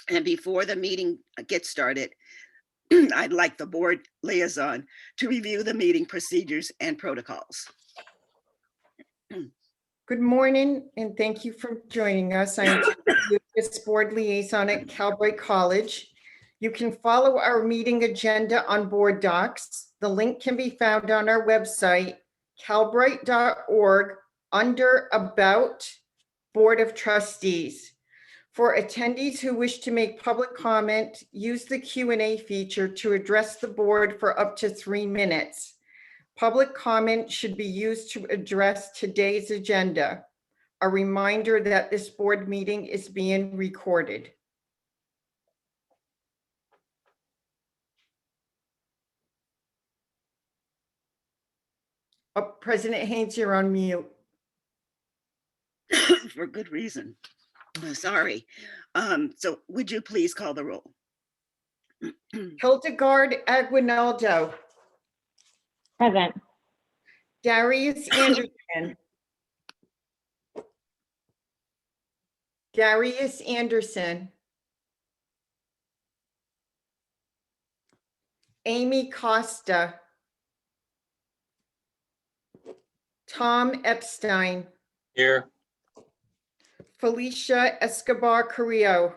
And before the meeting gets started, I'd like the board liaison to review the meeting procedures and protocols. Good morning, and thank you for joining us. I'm this board liaison at Calbright College. You can follow our meeting agenda on board docs. The link can be found on our website, calbright.org, under About Board of Trustees. For attendees who wish to make public comment, use the Q&A feature to address the board for up to 3 minutes. Public comment should be used to address today's agenda. A reminder that this board meeting is being recorded. Oh, President Haynes, you're on mute. For good reason. Sorry. So would you please call the roll? Hildegarde Aguinaldo. Present. Darius Anderson. Darius Anderson. Amy Costa. Tom Epstein. Here. Felicia Escobar Carrillo.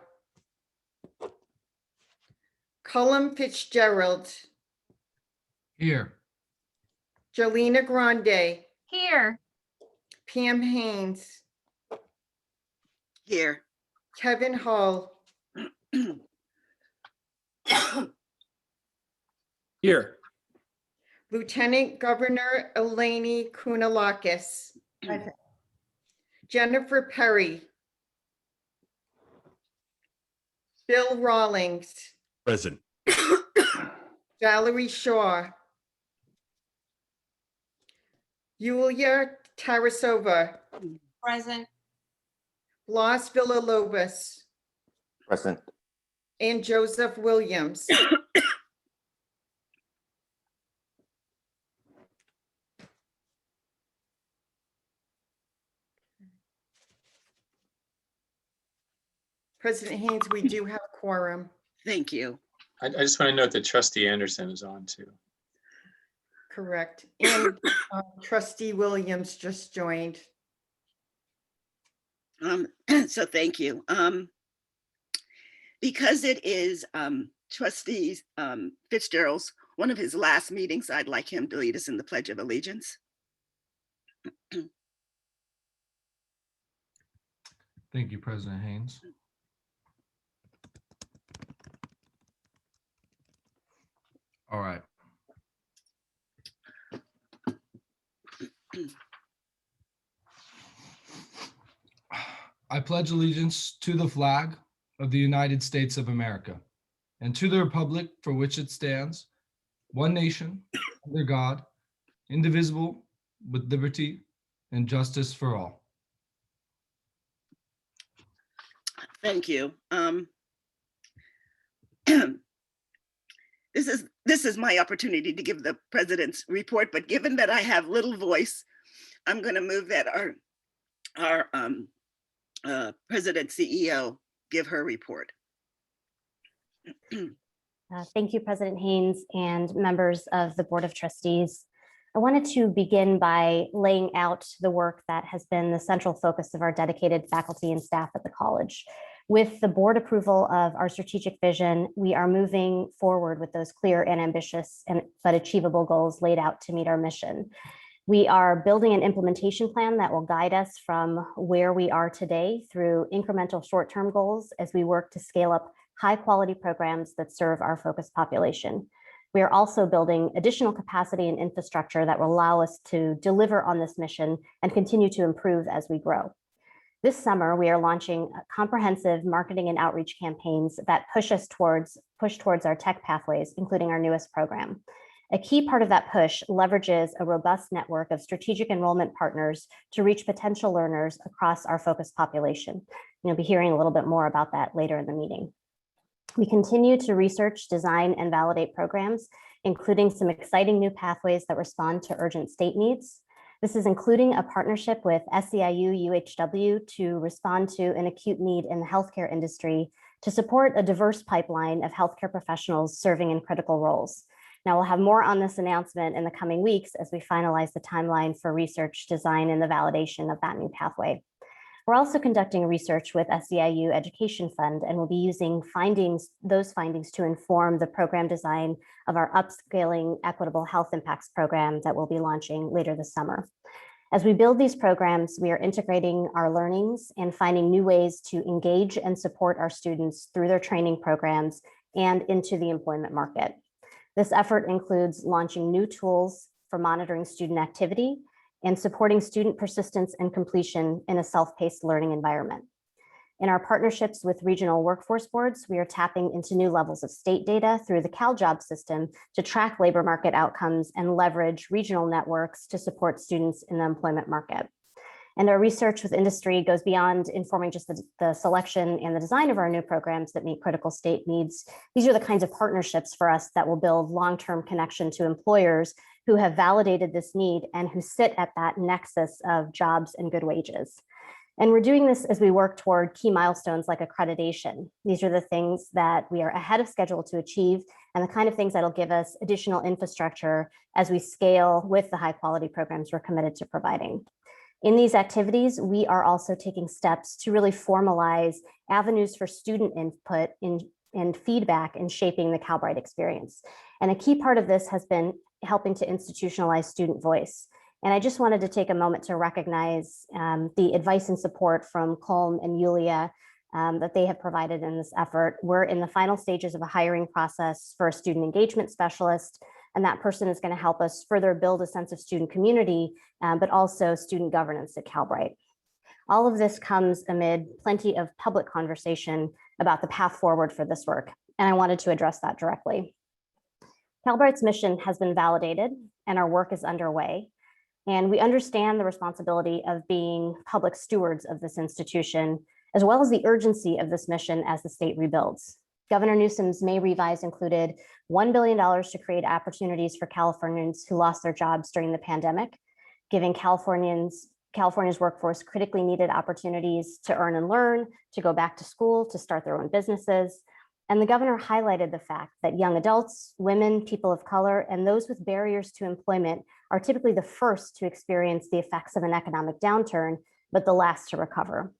Colm Fitzgerald. Here. Jolena Grande. Here. Pam Haynes. Here. Kevin Holl. Here. Lieutenant Governor Eleni Kounalakis. Jennifer Perry. Bill Rawlings. Present. Valerie Shaw. Iulia Tarasova. Present. Blas Villalobos. Present. And Joseph Williams. President Haynes, we do have a quorum. Thank you. I just want to note that Trustee Anderson is on too. Correct. And Trustee Williams just joined. So thank you. Because it is Trustees Fitzgerald's one of his last meetings, I'd like him to lead us in the Pledge of Allegiance. Thank you, President Haynes. All right. I pledge allegiance to the flag of the United States of America and to the republic for which it stands, one nation, under God, indivisible, with liberty and justice for all. Thank you. This is my opportunity to give the president's report, but given that I have little voice, I'm going to move that our President CEO give her report. Thank you, President Haynes and members of the Board of Trustees. I wanted to begin by laying out the work that has been the central focus of our dedicated faculty and staff at the college. With the board approval of our strategic vision, we are moving forward with those clear and ambitious but achievable goals laid out to meet our mission. We are building an implementation plan that will guide us from where we are today through incremental short-term goals as we work to scale up high-quality programs that serve our focused population. We are also building additional capacity and infrastructure that will allow us to deliver on this mission and continue to improve as we grow. This summer, we are launching comprehensive marketing and outreach campaigns that push towards our tech pathways, including our newest program. A key part of that push leverages a robust network of strategic enrollment partners to reach potential learners across our focused population. You'll be hearing a little bit more about that later in the meeting. We continue to research, design, and validate programs, including some exciting new pathways that respond to urgent state needs. This is including a partnership with SEIU UHW to respond to an acute need in the healthcare industry to support a diverse pipeline of healthcare professionals serving in critical roles. Now, we'll have more on this announcement in the coming weeks as we finalize the timeline for research design and the validation of that new pathway. We're also conducting research with SEIU Education Fund, and we'll be using those findings to inform the program design of our upscaling equitable health impacts program that we'll be launching later this summer. As we build these programs, we are integrating our learnings and finding new ways to engage and support our students through their training programs and into the employment market. This effort includes launching new tools for monitoring student activity and supporting student persistence and completion in a self-paced learning environment. In our partnerships with regional workforce boards, we are tapping into new levels of state data through the CalJobs system to track labor market outcomes and leverage regional networks to support students in the employment market. And our research with industry goes beyond informing just the selection and the design of our new programs that meet critical state needs. These are the kinds of partnerships for us that will build long-term connection to employers who have validated this need and who sit at that nexus of jobs and good wages. And we're doing this as we work toward key milestones like accreditation. These are the things that we are ahead of schedule to achieve and the kind of things that'll give us additional infrastructure as we scale with the high quality programs we're committed to providing. In these activities, we are also taking steps to really formalize avenues for student input and feedback in shaping the Calbright experience. And a key part of this has been helping to institutionalize student voice. And I just wanted to take a moment to recognize the advice and support from Colm and Iulia that they have provided in this effort. We're in the final stages of a hiring process for a student engagement specialist, and that person is going to help us further build a sense of student community, but also student governance at Calbright. All of this comes amid plenty of public conversation about the path forward for this work, and I wanted to address that directly. Calbright's mission has been validated and our work is underway. And we understand the responsibility of being public stewards of this institution, as well as the urgency of this mission as the state rebuilds. Governor Newsom's May revise included $1 billion to create opportunities for Californians who lost their jobs during the pandemic, giving California's workforce critically needed opportunities to earn and learn, to go back to school, to start their own businesses. And the governor highlighted the fact that young adults, women, people of color, and those with barriers to employment are typically the first to experience the effects of an economic downturn, but the last to recover.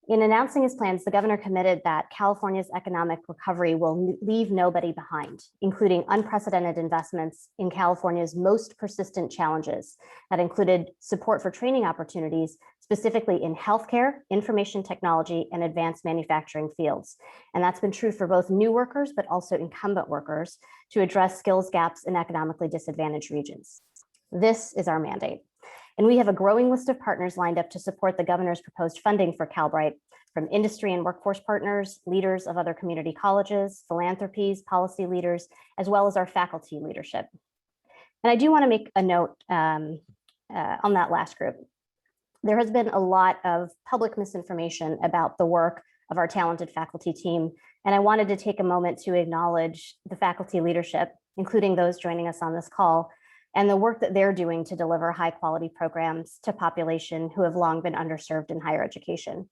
In announcing his plans, the governor committed that California's economic recovery will leave nobody behind, including unprecedented investments in California's most persistent challenges that included support for training opportunities, specifically in healthcare, information technology, and advanced manufacturing fields. And that's been true for both new workers, but also incumbent workers to address skills gaps in economically disadvantaged regions. This is our mandate. And we have a growing list of partners lined up to support the governor's proposed funding for Calbright, from industry and workforce partners, leaders of other community colleges, philanthropies, policy leaders, as well as our faculty leadership. And I do want to make a note on that last group. There has been a lot of public misinformation about the work of our talented faculty team, and I wanted to take a moment to acknowledge the faculty leadership, including those joining us on this call, and the work that they're doing to deliver high quality programs to population who have long been underserved in higher education.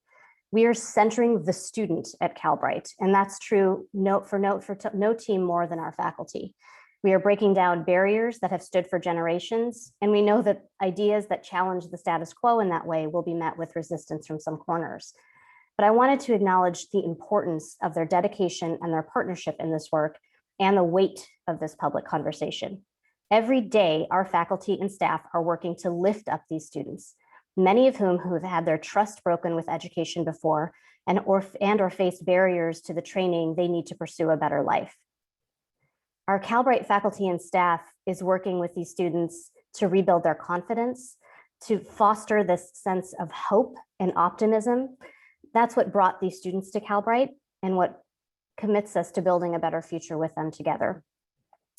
We are centering the student at Calbright, and that's true note for no team more than our faculty. We are breaking down barriers that have stood for generations, and we know that ideas that challenge the status quo in that way will be met with resistance from some corners. But I wanted to acknowledge the importance of their dedication and their partnership in this work and the weight of this public conversation. Every day, our faculty and staff are working to lift up these students, many of whom have had their trust broken with education before and or faced barriers to the training they need to pursue a better life. Our Calbright faculty and staff is working with these students to rebuild their confidence, to foster this sense of hope and optimism. That's what brought these students to Calbright and what commits us to building a better future with them together.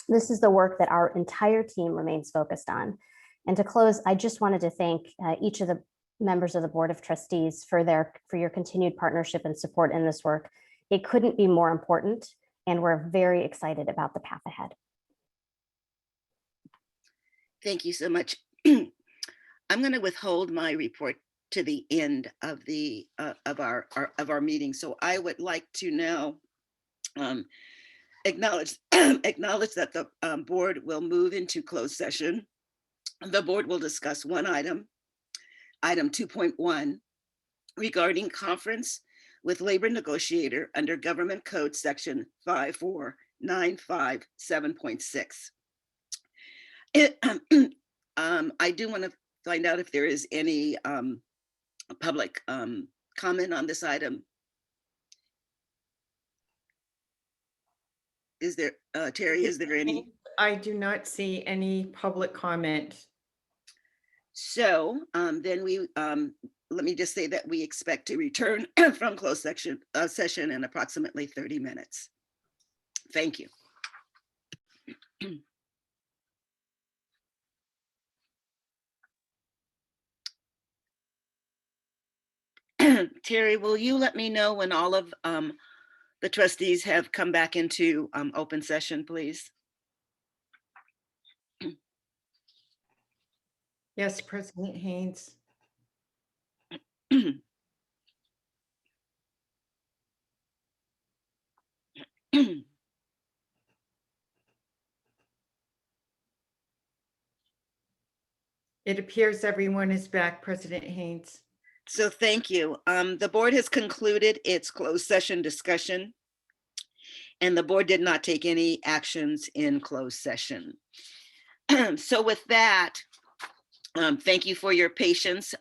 This is the work that our entire team remains focused on. And to close, I just wanted to thank each of the members of the Board of Trustees for your continued partnership and support in this work. It couldn't be more important, and we're very excited about the path ahead. Thank you so much. I'm going to withhold my report to the end of the of our meeting. So I would like to now acknowledge that the board will move into closed session. The board will discuss one item 2.1, regarding conference with labor negotiator under Government Code Section 54957.6. I do want to find out if there is any public comment on this item. Is there, Terry, is there any? I do not see any public comment. So then let me just say that we expect to return from closed session in approximately 30 minutes. Thank you. Terry, will you let me know when all of the trustees have come back into open session, please? Yes, President Haynes. It appears everyone is back, President Haynes. So thank you. The board has concluded its closed session discussion, and the board did not take any actions in closed session. So with that, thank you for your patience.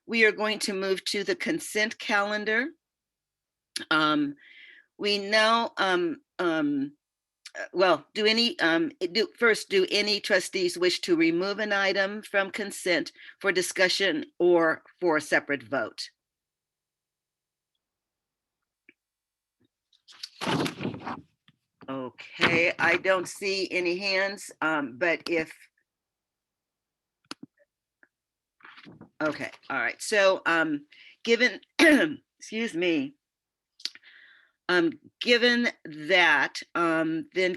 We are going to move to the consent calendar. We now, well, do any trustees wish to remove an item from consent for discussion or for a separate vote? Okay, I don't see any hands, but if, okay, all right. So given, excuse me, given that, then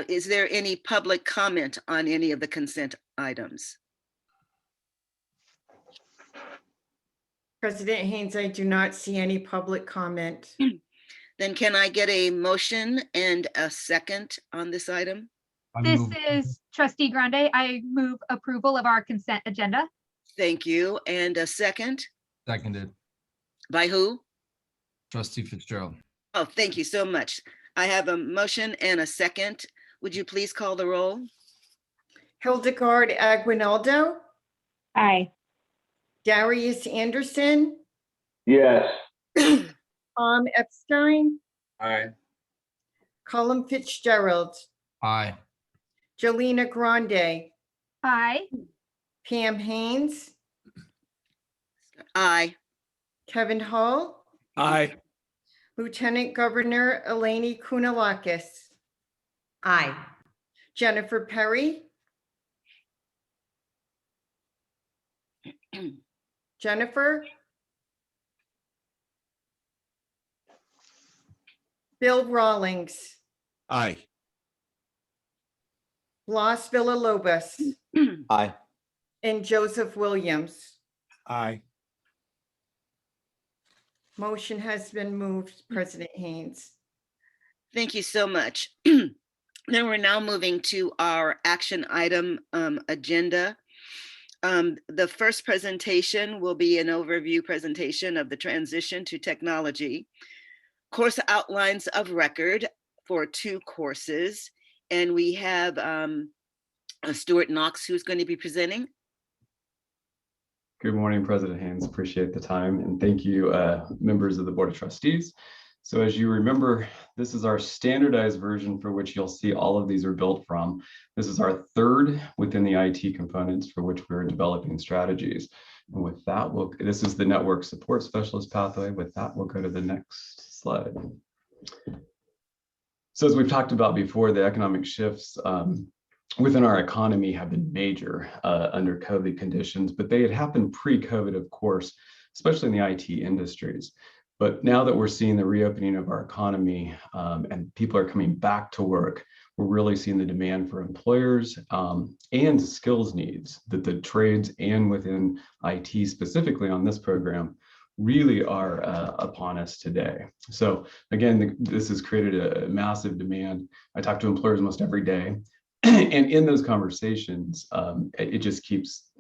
is there any public comment on any of the consent items? President Haynes, I do not see any public comment. Then can I get a motion and a second on this item? This is Trustee Grande. I move approval of our consent agenda. Thank you. And a second? Seconded. By who? Trustee Fitzgerald. Oh, thank you so much. I have a motion and a second. Would you please call the roll? Hildegarde Aguinaldo, Aye. Darius Anderson, Yes. Epstein, Aye. Colm Fitzgerald, Aye. Jolena Grande, Aye. Pam Haynes, Aye. Kevin Holl, Aye. Lieutenant Governor Eleni Kounalakis, Aye. Jennifer Perry, Jennifer, Bill Rawlings, Aye. Blas Villalobos, Aye. and Joseph Williams. Aye. Motion has been moved, President Haynes. Thank you so much. Then we're now moving to our action item agenda. The first presentation will be an overview presentation of the transition to technology, course outlines of record for 2 courses. And we have Stewart Knox, who's going to be presenting. Good morning, President Haynes. Appreciate the time. And thank you, members of the Board of Trustees. So as you remember, this is our standardized version for which you'll see all of these are built from. This is our 3rd within the IT components for which we're developing strategies. And with that, this is the network support specialist pathway. With that, we'll go to the next slide. So as we've talked about before, the economic shifts within our economy have been major under COVID conditions, but they had happened pre-COVID, of course, especially in the IT industries. But now that we're seeing the reopening of our economy and people are coming back to work, we're really seeing the demand for employers and skills needs that the trades and within IT specifically on this program really are upon us today. So again, this has created a massive demand. I talk to employers almost every day. And in those conversations, it just keeps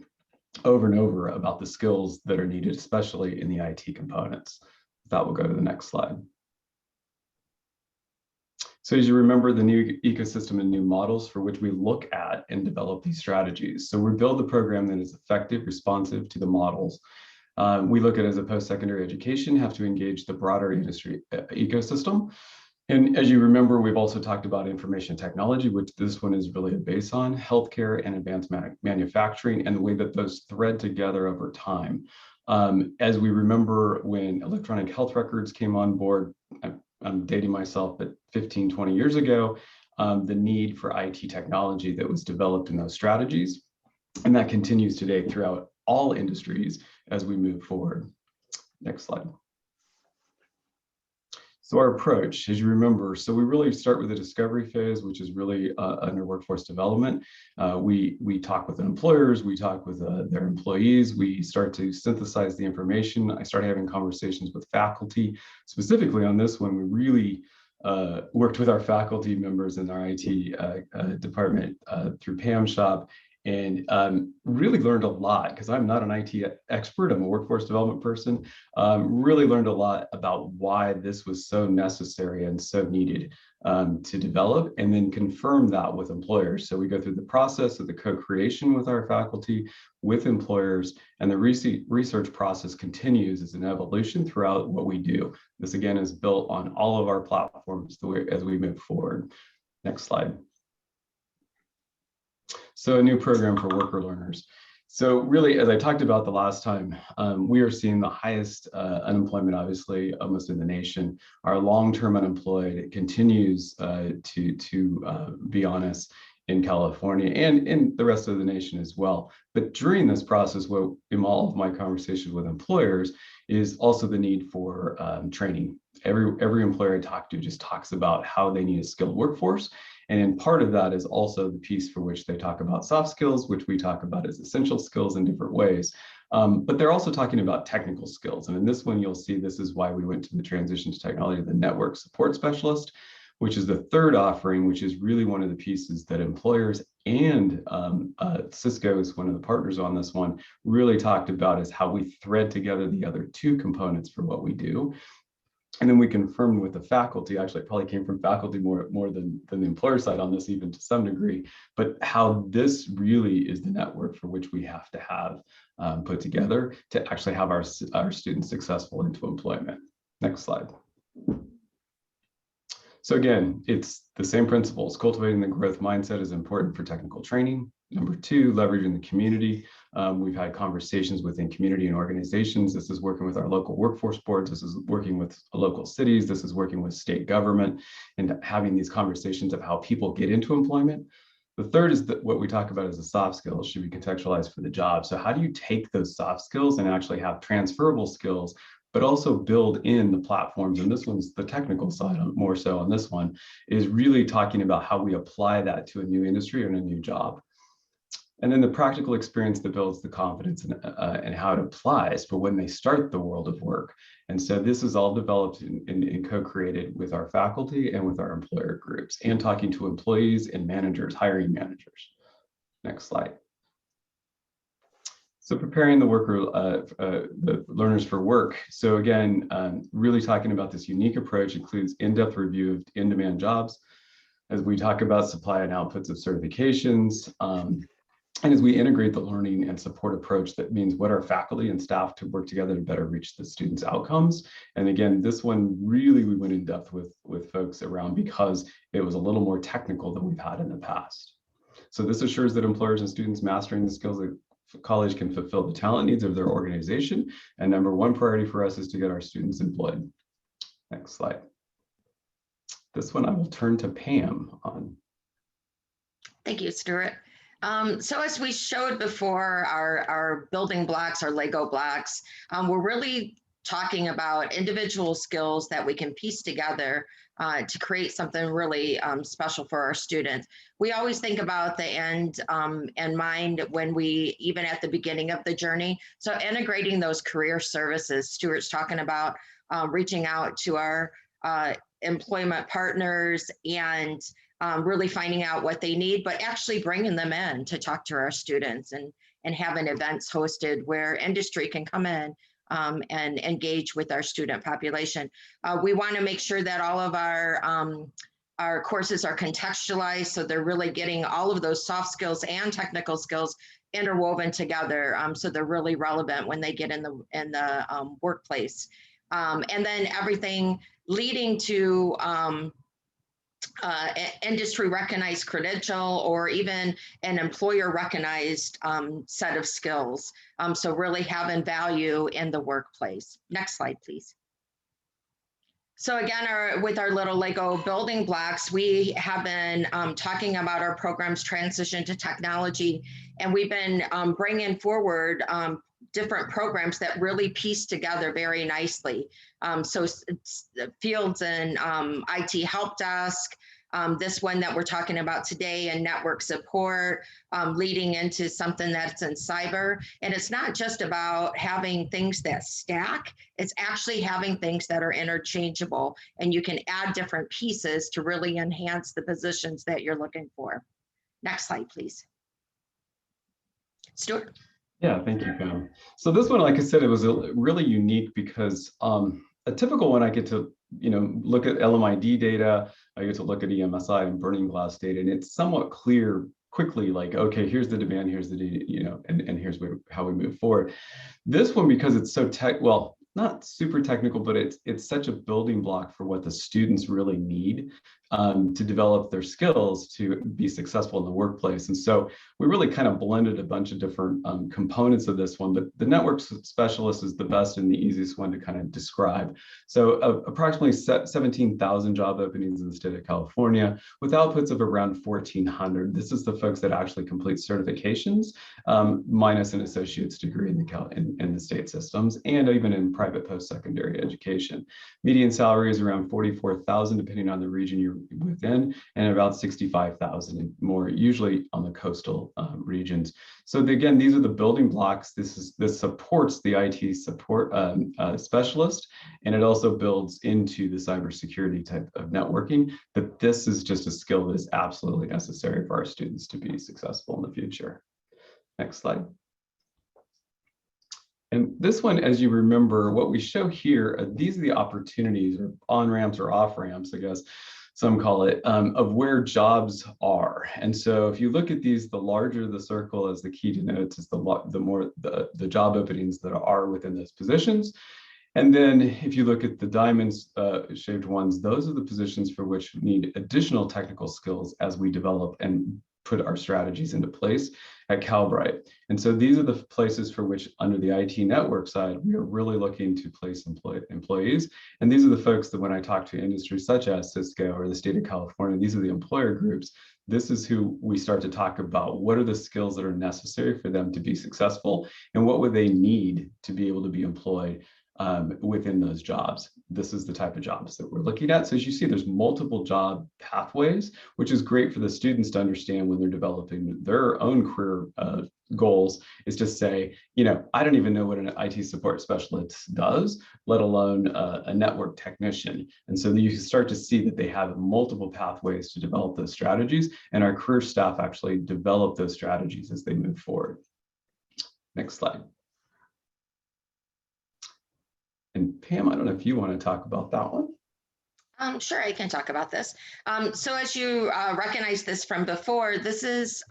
over and over about the skills that are needed, especially in the IT components. That will go to the next slide. So as you remember, the new ecosystem and new models for which we look at and develop these strategies. So we build the program that is effective, responsive to the models. We look at as a post-secondary education, have to engage the broader industry ecosystem. And as you remember, we've also talked about information technology, which this one is really a base on, healthcare and advanced manufacturing, and the way that those thread together over time. As we remember, when electronic health records came on board, I'm dating myself, but 15, 20 years ago, the need for IT technology that was developed in those strategies. And that continues today throughout all industries as we move forward. Next slide. So our approach, as you remember, so we really start with the discovery phase, which is really under workforce development. We talk with employers, we talk with their employees, we start to synthesize the information. I started having conversations with faculty. Specifically on this one, we really worked with our faculty members in our IT department through Pam Shop, and really learned a lot, because I'm not an IT expert, I'm a workforce development person, really learned a lot about why this was so necessary and so needed to develop, and then confirm that with employers. So we go through the process of the co-creation with our faculty, with employers, and the research process continues as an evolution throughout what we do. This again is built on all of our platforms as we move forward. Next slide. So a new program for worker learners. So really, as I talked about the last time, we are seeing the highest unemployment, obviously, almost in the nation. Our long-term unemployed continues to be on us in California and in the rest of the nation as well. But during this process, what in all of my conversations with employers is also the need for training. Every employer I talk to just talks about how they need a skilled workforce. And in part of that is also the piece for which they talk about soft skills, which we talk about as essential skills in different ways. But they're also talking about technical skills. And in this one, you'll see this is why we went to the transition to technology, the network support specialist, which is the third offering, which is really one of the pieces that employers and Cisco is one of the partners on this one, really talked about is how we thread together the other two components for what we do. And then we confirmed with the faculty, actually it probably came from faculty more than the employer side on this, even to some degree, but how this really is the network for which we have to have put together to actually have our students successful into employment. Next slide. So again, it's the same principles. Cultivating the growth mindset is important for technical training. Number two, leveraging the community. We've had conversations within community and organizations. This is working with our local workforce boards. This is working with local cities. This is working with state government and having these conversations of how people get into employment. The third is that what we talk about as the soft skills should be contextualized for the job. So how do you take those soft skills and actually have transferable skills, but also build in the platforms? And this one's the technical side, more so on this one, is really talking about how we apply that to a new industry and a new job. And then the practical experience that builds the confidence and how it applies for when they start the world of work. And so this is all developed and co-created with our faculty and with our employer groups and talking to employees and managers, hiring managers. Next slide. So preparing the the learners for work. So again, really talking about this unique approach includes in-depth review of in-demand jobs, as we talk about supply and outputs of certifications, and as we integrate the learning and support approach, that means what our faculty and staff to work together to better reach the students' outcomes. And again, this one really we went in depth with folks around because it was a little more technical than we've had in the past. So this assures that employers and students mastering the skills that college can fulfill the talent needs of their organization. And number one priority for us is to get our students employed. Next slide. This one I will turn to Pam on. Thank you, Stewart. So as we showed before, our building blocks, our Lego blocks, we're really talking about individual skills that we can piece together to create something really special for our students. We always think about the end in mind when we, even at the beginning of the journey. So integrating those career services, Stewart's talking about reaching out to our employment partners and really finding out what they need, but actually bringing them in to talk to our students and having events hosted where industry can come in and engage with our student population. We want to make sure that all of our courses are contextualized, so they're really getting all of those soft skills and technical skills interwoven together, so they're really relevant when they get in the workplace. And then everything leading to industry recognized credential or even an employer recognized set of skills. So really having value in the workplace. Next slide, please. So again, with our little Lego building blocks, we have been talking about our program's transition to technology, and we've been bringing forward different programs that really piece together very nicely. So it's fields in IT help desk, this one that we're talking about today in network support, leading into something that's in cyber. And it's not just about having things that stack, it's actually having things that are interchangeable, and you can add different pieces to really enhance the positions that you're looking for. Next slide, please. Stewart. Yeah, thank you, Pam. So this one, like I said, it was really unique because a typical one, I get to, look at LMID data, I get to look at EMSI and burning glass data, and it's somewhat clear quickly, like, okay, here's the demand, here's the data, and here's how we move forward. This one, because it's so well, not super technical, but it's such a building block for what the students really need to develop their skills to be successful in the workplace. And so we really kind of blended a bunch of different components of this one, but the network specialist is the best and the easiest one to kind of describe. So approximately 17,000 job openings in the state of California with outputs of around 1,400. This is the folks that actually complete certifications, minus an associate's degree in the state systems and even in private post-secondary education. Median salary is around 44,000, depending on the region you're within, and about 65,000 more, usually on the coastal regions. So again, these are the building blocks. This supports the IT support specialist, and it also builds into the cybersecurity type of networking. But this is just a skill that is absolutely necessary for our students to be successful in the future. Next slide. And this one, as you remember, what we show here, these are the opportunities, or on-ramps or off-ramps, I guess some call it, of where jobs are. And so if you look at these, the larger the circle, as the key denotes, is the more the job openings that are within those positions. And then if you look at the diamonds shaped ones, those are the positions for which we need additional technical skills as we develop and put our strategies into place at Calbright. And so these are the places for which, under the IT network side, we are really looking to place employees. And these are the folks that when I talk to industries such as Cisco or the state of California, these are the employer groups. This is who we start to talk about. What are the skills that are necessary for them to be successful? And what would they need to be able to be employed within those jobs? This is the type of jobs that we're looking at. So as you see, there's multiple job pathways, which is great for the students to understand when they're developing their own career goals, is to say, I don't even know what an IT support specialist does, let alone a network technician. And so you start to see that they have multiple pathways to develop those strategies, and our career staff actually develop those strategies as they move forward. Next slide. And Pam, I don't know if you want to talk about that one. Sure, I can talk about this. So as you recognize this from before, this is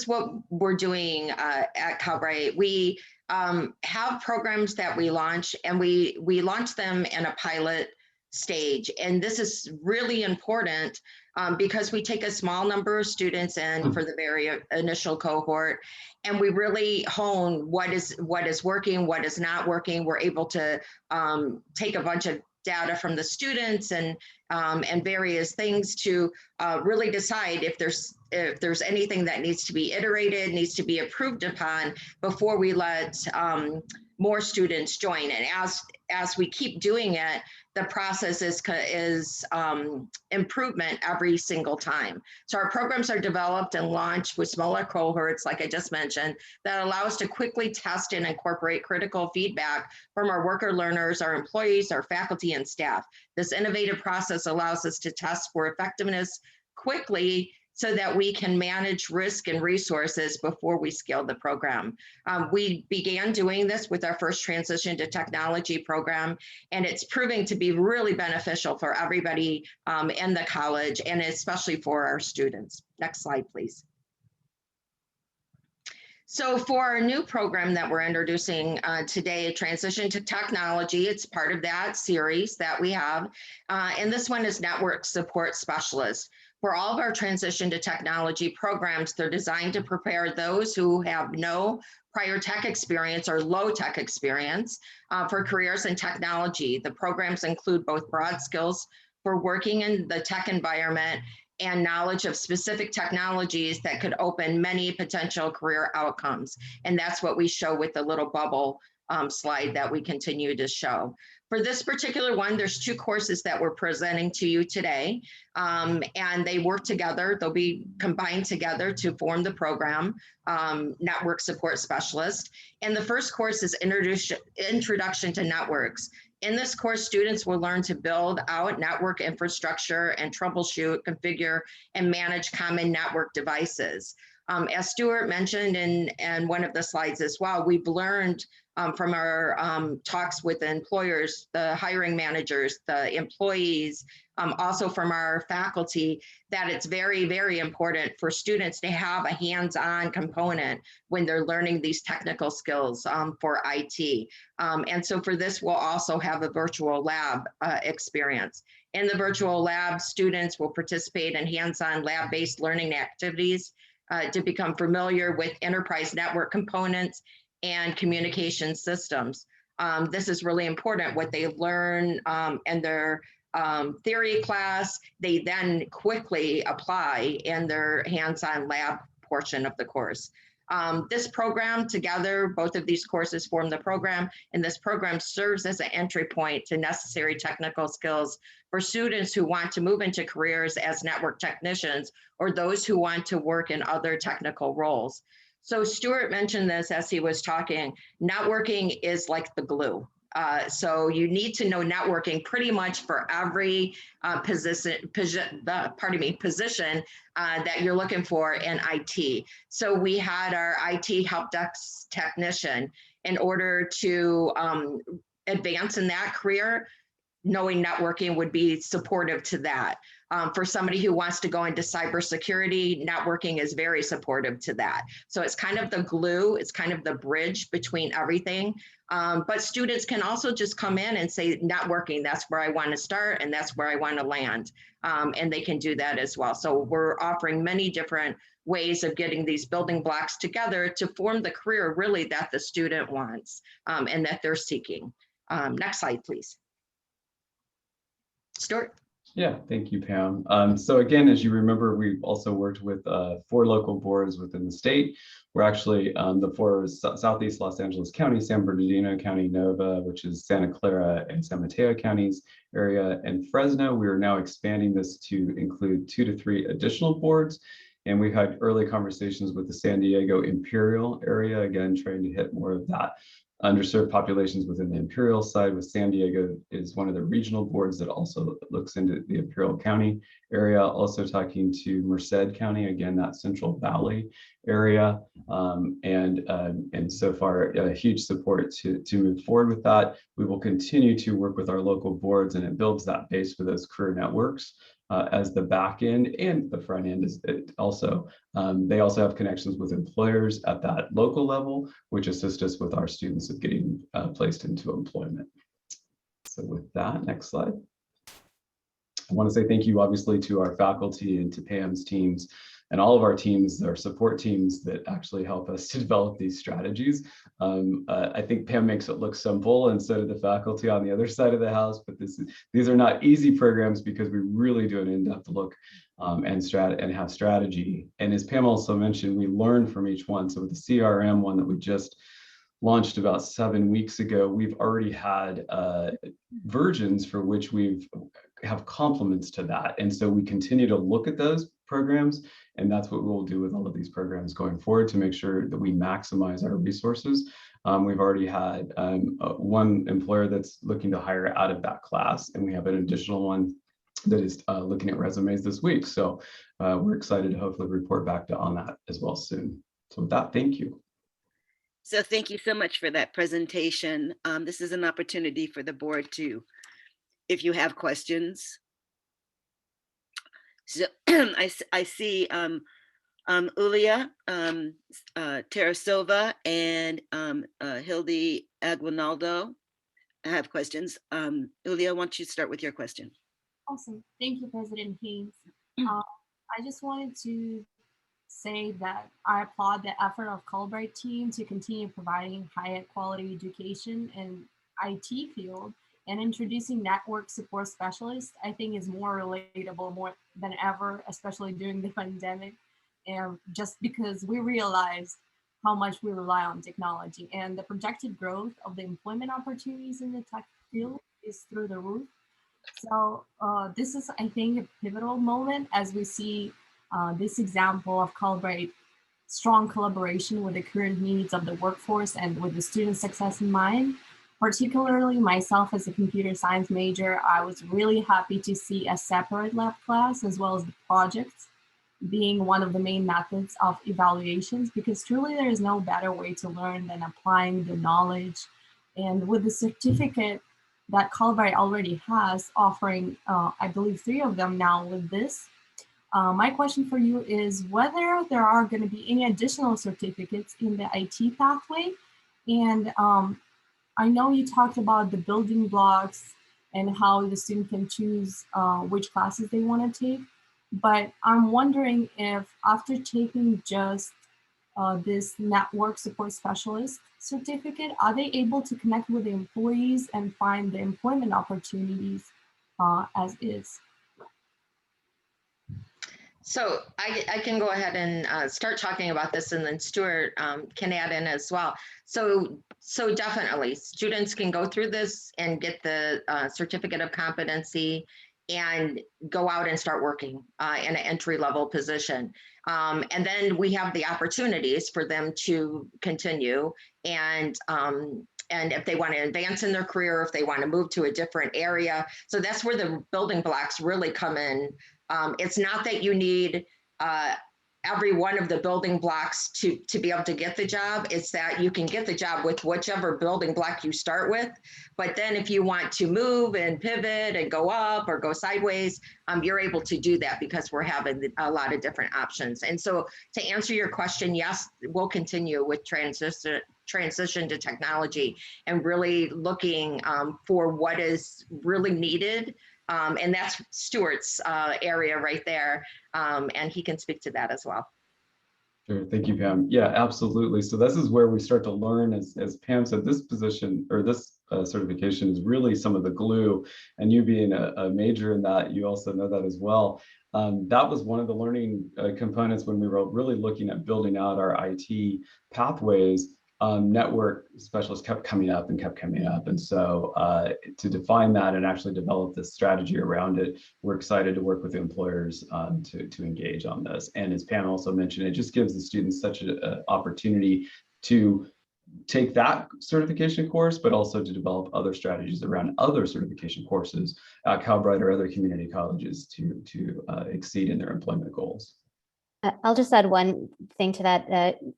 what we're doing at Calbright. We have programs that we launch, and we launch them in a pilot stage. And this is really important because we take a small number of students in for the very initial cohort, and we really hone what is working, what is not working. We're able to take a bunch of data from the students and various things to really decide if there's anything that needs to be iterated, needs to be improved upon before we let more students join. And as we keep doing it, the process is improvement every single time. So our programs are developed and launched with smaller cohorts, like I just mentioned, that allow us to quickly test and incorporate critical feedback from our worker learners, our employees, our faculty and staff. This innovative process allows us to test for effectiveness quickly so that we can manage risk and resources before we scale the program. We began doing this with our first transition to technology program, and it's proving to be really beneficial for everybody in the college, and especially for our students. Next slide, please. So for our new program that we're introducing today, Transition to Technology, it's part of that series that we have. And this one is Network Support Specialist. For all of our Transition to Technology programs, they're designed to prepare those who have no prior tech experience or low tech experience for careers in technology. The programs include both broad skills for working in the tech environment and knowledge of specific technologies that could open many potential career outcomes. And that's what we show with the little bubble slide that we continue to show. For this particular one, there's 2 courses that we're presenting to you today, and they work together. They'll be combined together to form the program, Network Support Specialist. And the first course is Introduction to Networks. In this course, students will learn to build out network infrastructure and troubleshoot, configure, and manage common network devices. As Stewart mentioned in one of the slides as well, we've learned from our talks with the employers, the hiring managers, the employees, also from our faculty, that it's very, very important for students to have a hands-on component when they're learning these technical skills for IT. And so for this, we'll also have a virtual lab experience. In the virtual lab, students will participate in hands-on lab-based learning activities to become familiar with enterprise network components and communication systems. This is really important. What they learn in their theory class, they then quickly apply in their hands-on lab portion of the course. This program together, both of these courses form the program, and this program serves as an entry point to necessary technical skills for students who want to move into careers as network technicians or those who want to work in other technical roles. So Stewart mentioned this as he was talking, networking is like the glue. So you need to know networking pretty much for every position that you're looking for in IT. So we had our IT help desk technician in order to advance in that career. Knowing networking would be supportive to that. For somebody who wants to go into cybersecurity, networking is very supportive to that. So it's kind of the glue, it's kind of the bridge between everything. But students can also just come in and say networking, that's where I want to start and that's where I want to land. And they can do that as well. So we're offering many different ways of getting these building blocks together to form the career really that the student wants and that they're seeking. Next slide, please. Stewart. Yeah, thank you, Pam. So again, as you remember, we've also worked with 4 local boards within the state. We're actually the 4 Southeast Los Angeles County, San Bernardino County, Nova, which is Santa Clara and San Mateo counties area, and Fresno. We are now expanding this to include 2 to 3 additional boards. And we had early conversations with the San Diego Imperial area, again, trying to hit more of that underserved populations within the Imperial side. With San Diego is one of the regional boards that also looks into the Imperial County area, also talking to Merced County, again, that Central Valley area. And so far, a huge support to move forward with that. We will continue to work with our local boards, and it builds that base for those career networks. As the back end and the front end is also, they also have connections with employers at that local level, which assist us with our students of getting placed into employment. So with that, next slide. I want to say thank you, obviously, to our faculty and to Pam's teams and all of our teams, our support teams that actually help us to develop these strategies. I think Pam makes it look simple, and so do the faculty on the other side of the house, but these are not easy programs because we really do an in-depth look and have strategy. And as Pam also mentioned, we learn from each one. So with the CRM one that we just launched about 7 weeks ago, we've already had versions for which we have complements to that. And so we continue to look at those programs, and that's what we'll do with all of these programs going forward to make sure that we maximize our resources. We've already had one employer that's looking to hire out of that class, and we have an additional one that is looking at resumes this week. So we're excited to hopefully report back on that as well soon. So with that, thank you. So thank you so much for that presentation. This is an opportunity for the board to, if you have questions. So I see Iulia Tarasova and Hildegarde Aguinaldo have questions. Iulia, why don't you start with your question? Awesome. Thank you, President Haynes. I just wanted to say that I applaud the effort of Calbright team to continue providing high quality education in IT field, and introducing network support specialists, I think, is more relatable more than ever, especially during the pandemic. And just because we realized how much we rely on technology, and the projected growth of the employment opportunities in the tech field is through the roof. So this is, I think, a pivotal moment as we see this example of Calbright strong collaboration with the current needs of the workforce and with the student success in mind. Particularly myself as a computer science major, I was really happy to see a separate lab class as well as the projects being one of the main methods of evaluations, because truly there is no better way to learn than applying the knowledge. And with the certificate that Calbright already has, offering, I believe, 3 of them now with this, my question for you is whether there are going to be any additional certificates in the IT pathway. And I know you talked about the building blocks and how the student can choose which classes they want to take, but I'm wondering if after taking just this network support specialist certificate, are they able to connect with the employees and find the employment opportunities as is? So I can go ahead and start talking about this, and then Stewart can add in as well. So definitely students can go through this and get the certificate of competency and go out and start working in an entry-level position. And then we have the opportunities for them to continue, and if they want to advance in their career, if they want to move to a different area. So that's where the building blocks really come in. It's not that you need every one of the building blocks to be able to get the job. It's that you can get the job with whichever building block you start with. But then if you want to move and pivot and go up or go sideways, you're able to do that because we're having a lot of different options. And so to answer your question, yes, we'll continue with transition to technology and really looking for what is really needed. And that's Stewart's area right there. And he can speak to that as well. Sure, thank you, Pam. Yeah, absolutely. So this is where we start to learn, as Pam said, this position or this certification is really some of the glue. And you being a major in that, you also know that as well. That was one of the learning components when we were really looking at building out our IT pathways. Network specialists kept coming up. And so to define that and actually develop this strategy around it, we're excited to work with employers to engage on this. And as Pam also mentioned, it just gives the students such an opportunity to take that certification course, but also to develop other strategies around other certification courses at Calbright or other community colleges to exceed in their employment goals. I'll just add one thing to that.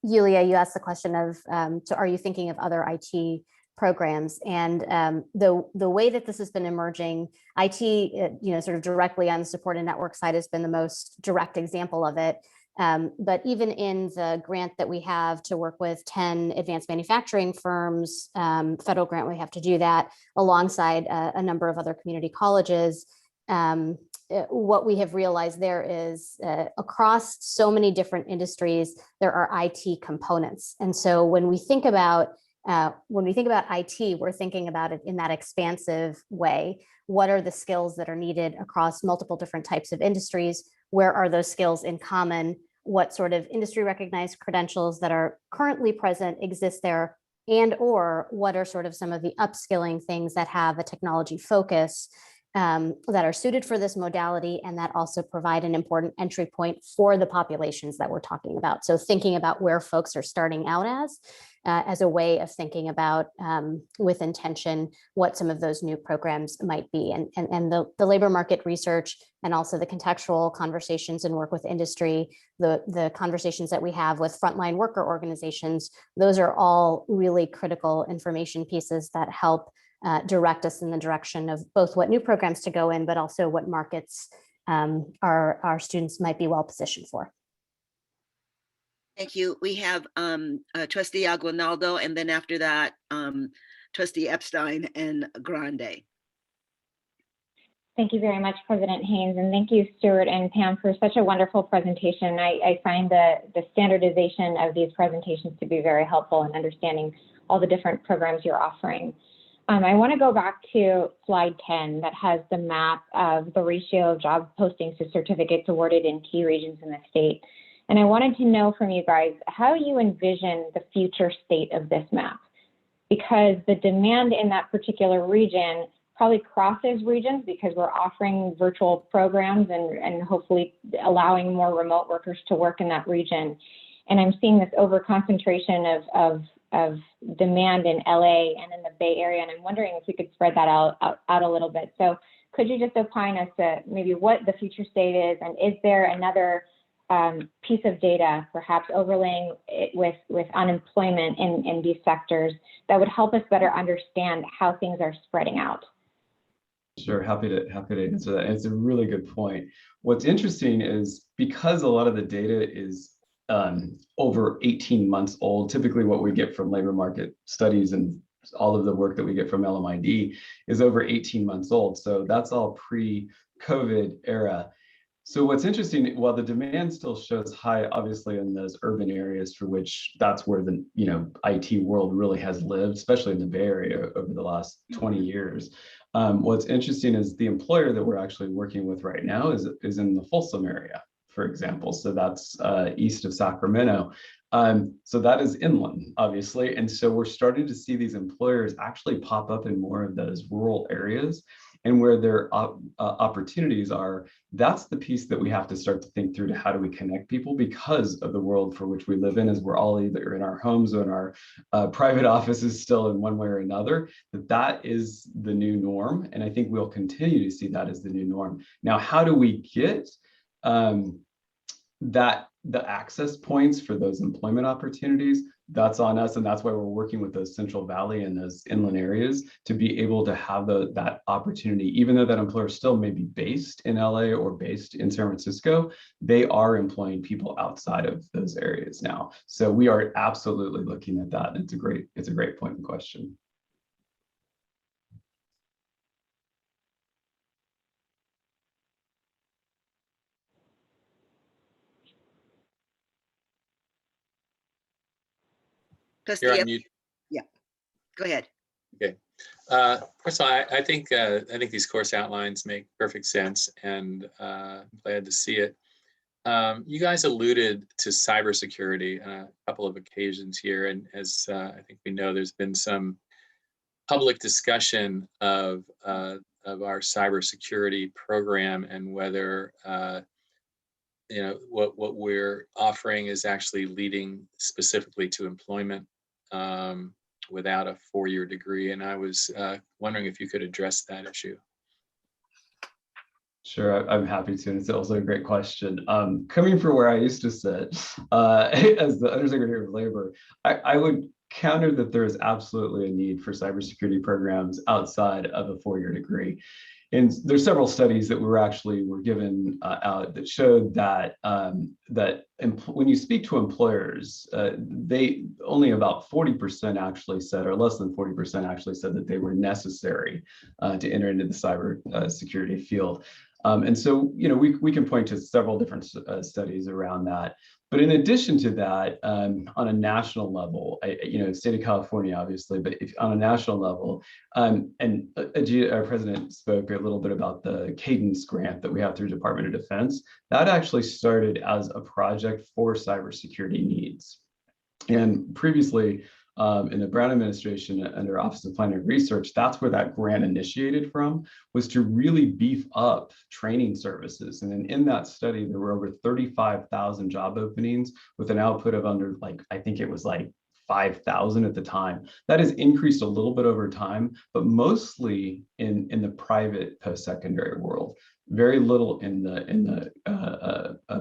Iulia, you asked the question of, so are you thinking of other IT programs? And the way that this has been emerging, IT, sort of directly on the support and network side has been the most direct example of it. But even in the grant that we have to work with 10 advanced manufacturing firms, federal grant, we have to do that alongside a number of other community colleges. What we have realized there is across so many different industries, there are IT components. And so when we think about IT, we're thinking about it in that expansive way. What are the skills that are needed across multiple different types of industries? Where are those skills in common? What sort of industry recognized credentials that are currently present exist there? and or what are sort of some of the upskilling things that have a technology focus that are suited for this modality and that also provide an important entry point for the populations that we're talking about. So thinking about where folks are starting out as a way of thinking about with intention what some of those new programs might be. And the labor market research and also the contextual conversations and work with industry, the conversations that we have with frontline worker organizations, those are all really critical information pieces that help direct us in the direction of both what new programs to go in, but also what markets our students might be well positioned for. Thank you. We have Trustee Aguinaldo, and then after that, Trustee Epstein and Grande. Thank you very much, President Haynes, and thank you, Stewart and Pam, for such a wonderful presentation. I find the standardization of these presentations to be very helpful in understanding all the different programs you're offering. I want to go back to slide 10 that has the map of the ratio of job postings to certificates awarded in key regions in the state. And I wanted to know from you guys how you envision the future state of this map, because the demand in that particular region probably crosses regions because we're offering virtual programs and hopefully allowing more remote workers to work in that region. And I'm seeing this over concentration of demand in LA and in the Bay Area, and I'm wondering if we could spread that out a little bit. So could you just opine as to maybe what the future state is, and is there another piece of data, perhaps overlaying it with unemployment in these sectors that would help us better understand how things are spreading out? Sure, happy to answer that. It's a really good point. What's interesting is because a lot of the data is over 18 months old, typically what we get from labor market studies and all of the work that we get from LMID is over 18 months old. So that's all pre-COVID era. So what's interesting, while the demand still shows high, obviously in those urban areas for which that's where the IT world really has lived, especially in the Bay Area over the last 20 years. What's interesting is the employer that we're actually working with right now is in the Folsom area, for example. So that's east of Sacramento. So that is inland, obviously. And so we're starting to see these employers actually pop up in more of those rural areas, and where their opportunities are. That's the piece that we have to start to think through to how do we connect people, because of the world for which we live in, as we're all either in our homes or in our private offices still in one way or another, that is the new norm. And I think we'll continue to see that as the new norm. Now, how do we get the access points for those employment opportunities? That's on us, and that's why we're working with those Central Valley and those inland areas to be able to have that opportunity. Even though that employer still may be based in LA or based in San Francisco, they are employing people outside of those areas now. So we are absolutely looking at that. It's a great point in question. You're on mute. Yeah, go ahead. Okay. First of all, I think these course outlines make perfect sense, and I'm glad to see it. You guys alluded to cybersecurity on a couple of occasions here, and as I think we know, there's been some public discussion of our cybersecurity program and whether what we're offering is actually leading specifically to employment without a four-year degree. And I was wondering if you could address that issue. Sure, I'm happy to. And it's also a great question. Coming from where I used to sit as the Undersecretary of Labor, I would counter that there is absolutely a need for cybersecurity programs outside of a four-year degree. And there's several studies that were given out that showed that when you speak to employers, they only about 40% actually said, or less than 40% actually said that they were necessary to enter into the cyber security field. And so, we can point to several different studies around that. But in addition to that, on a national level, state of California, obviously, but on a national level, and our president spoke a little bit about the Cadence Grant that we have through Department of Defense. That actually started as a project for cybersecurity needs. And previously, in the Brown administration under Office of Planning and Research, that's where that grant initiated from, was to really beef up training services. And then in that study, there were over 35,000 job openings with an output of under, like, I think it was like 5,000 at the time. That has increased a little bit over time, but mostly in the private post-secondary world, very little in the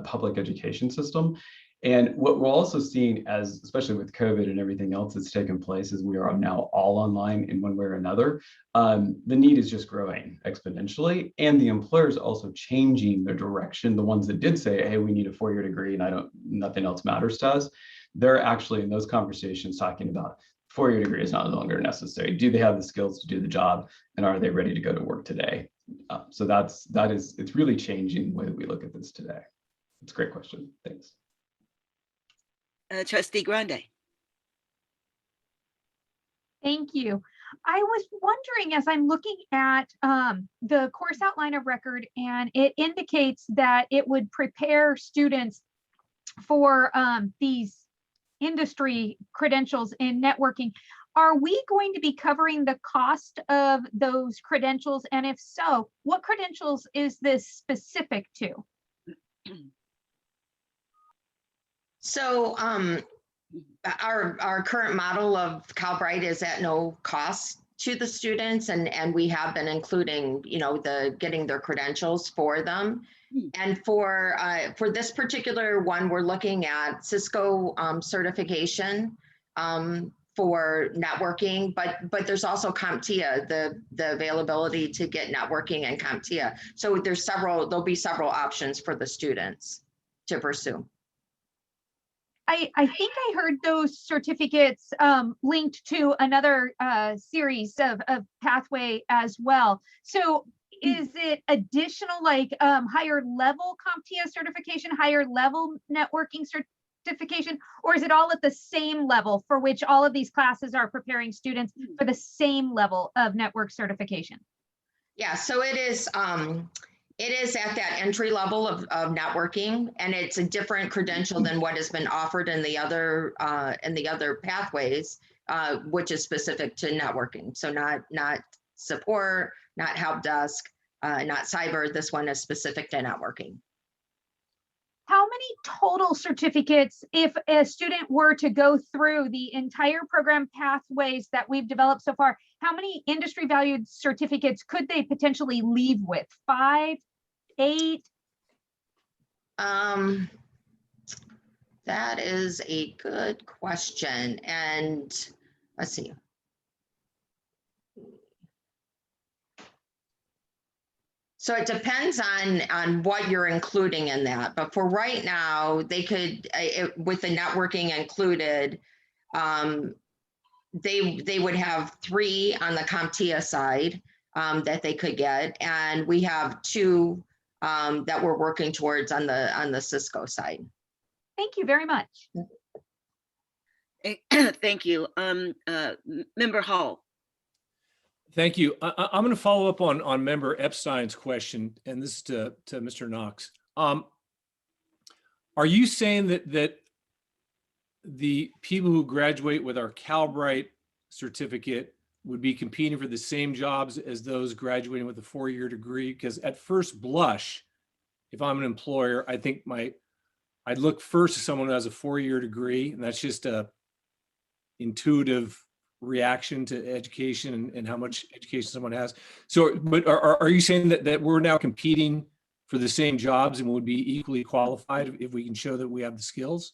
public education system. And what we're also seeing, as especially with COVID and everything else that's taken place, is we are now all online in one way or another. The need is just growing exponentially, and the employers also changing their direction. The ones that did say, "Hey, we need a 4-year degree, and nothing else matters to us," they're actually in those conversations talking about 4-year degree is no longer necessary. Do they have the skills to do the job, and are they ready to go to work today? So it's really changing the way that we look at this today. It's a great question. Thanks. Trustee Grande. Thank you. I was wondering, as I'm looking at the course outline of record, and it indicates that it would prepare students for these industry credentials in networking. Are we going to be covering the cost of those credentials? And if so, what credentials is this specific to? So our current model of Calbright is at no cost to the students, and we have been including, getting their credentials for them. And for this particular one, we're looking at Cisco certification for networking, but there's also CompTIA, the availability to get networking and CompTIA. So there'll be several options for the students to pursue. I think I heard those certificates linked to another series of pathway as well. So is it additional, like higher level CompTIA certification, higher level networking certification, or is it all at the same level for which all of these classes are preparing students for the same level of network certification? Yeah, so it is at that entry level of networking, and it's a different credential than what has been offered in the other pathways, which is specific to networking. So not support, not help desk, not cyber. This one is specific to networking. How many total certificates, if a student were to go through the entire program pathways that we've developed so far, how many industry valued certificates could they potentially leave with? 5, 8? That is a good question. And let's see. So it depends on what you're including in that. But for right now, they could, with the networking included, they would have 3 on the CompTIA side that they could get, and we have 2 that we're working towards on the Cisco side. Thank you very much. Thank you. Member Holl. Thank you. I'm going to follow up on Member Epstein's question, and this is to Mr. Knox. Are you saying that the people who graduate with our Calbright certificate would be competing for the same jobs as those graduating with a 4-year degree? Because at first blush, if I'm an employer, I think I'd look first to someone who has a 4-year degree, and that's just a intuitive reaction to education and how much education someone has. So, but are you saying that we're now competing for the same jobs and would be equally qualified if we can show that we have the skills?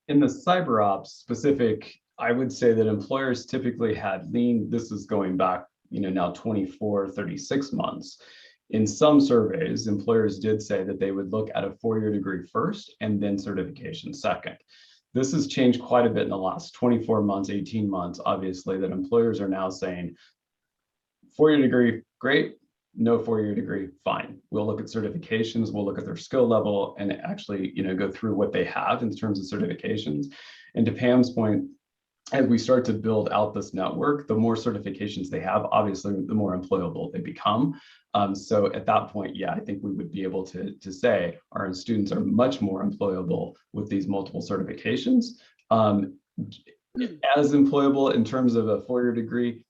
In the cyber ops specific, I would say that employers typically had lean, this is going back, now 24, 36 months. In some surveys, employers did say that they would look at a 4-year degree first and then certification second. This has changed quite a bit in the last 24 months, 18 months, obviously, that employers are now saying 4-year degree, great. No 4-year degree, fine. We'll look at certifications, we'll look at their skill level and actually, go through what they have in terms of certifications. And to Pam's point, as we start to build out this network, the more certifications they have, obviously, the more employable they become. So at that point, yeah, I think we would be able to say our students are much more employable with these multiple certifications. as employable in terms of a four-year degree,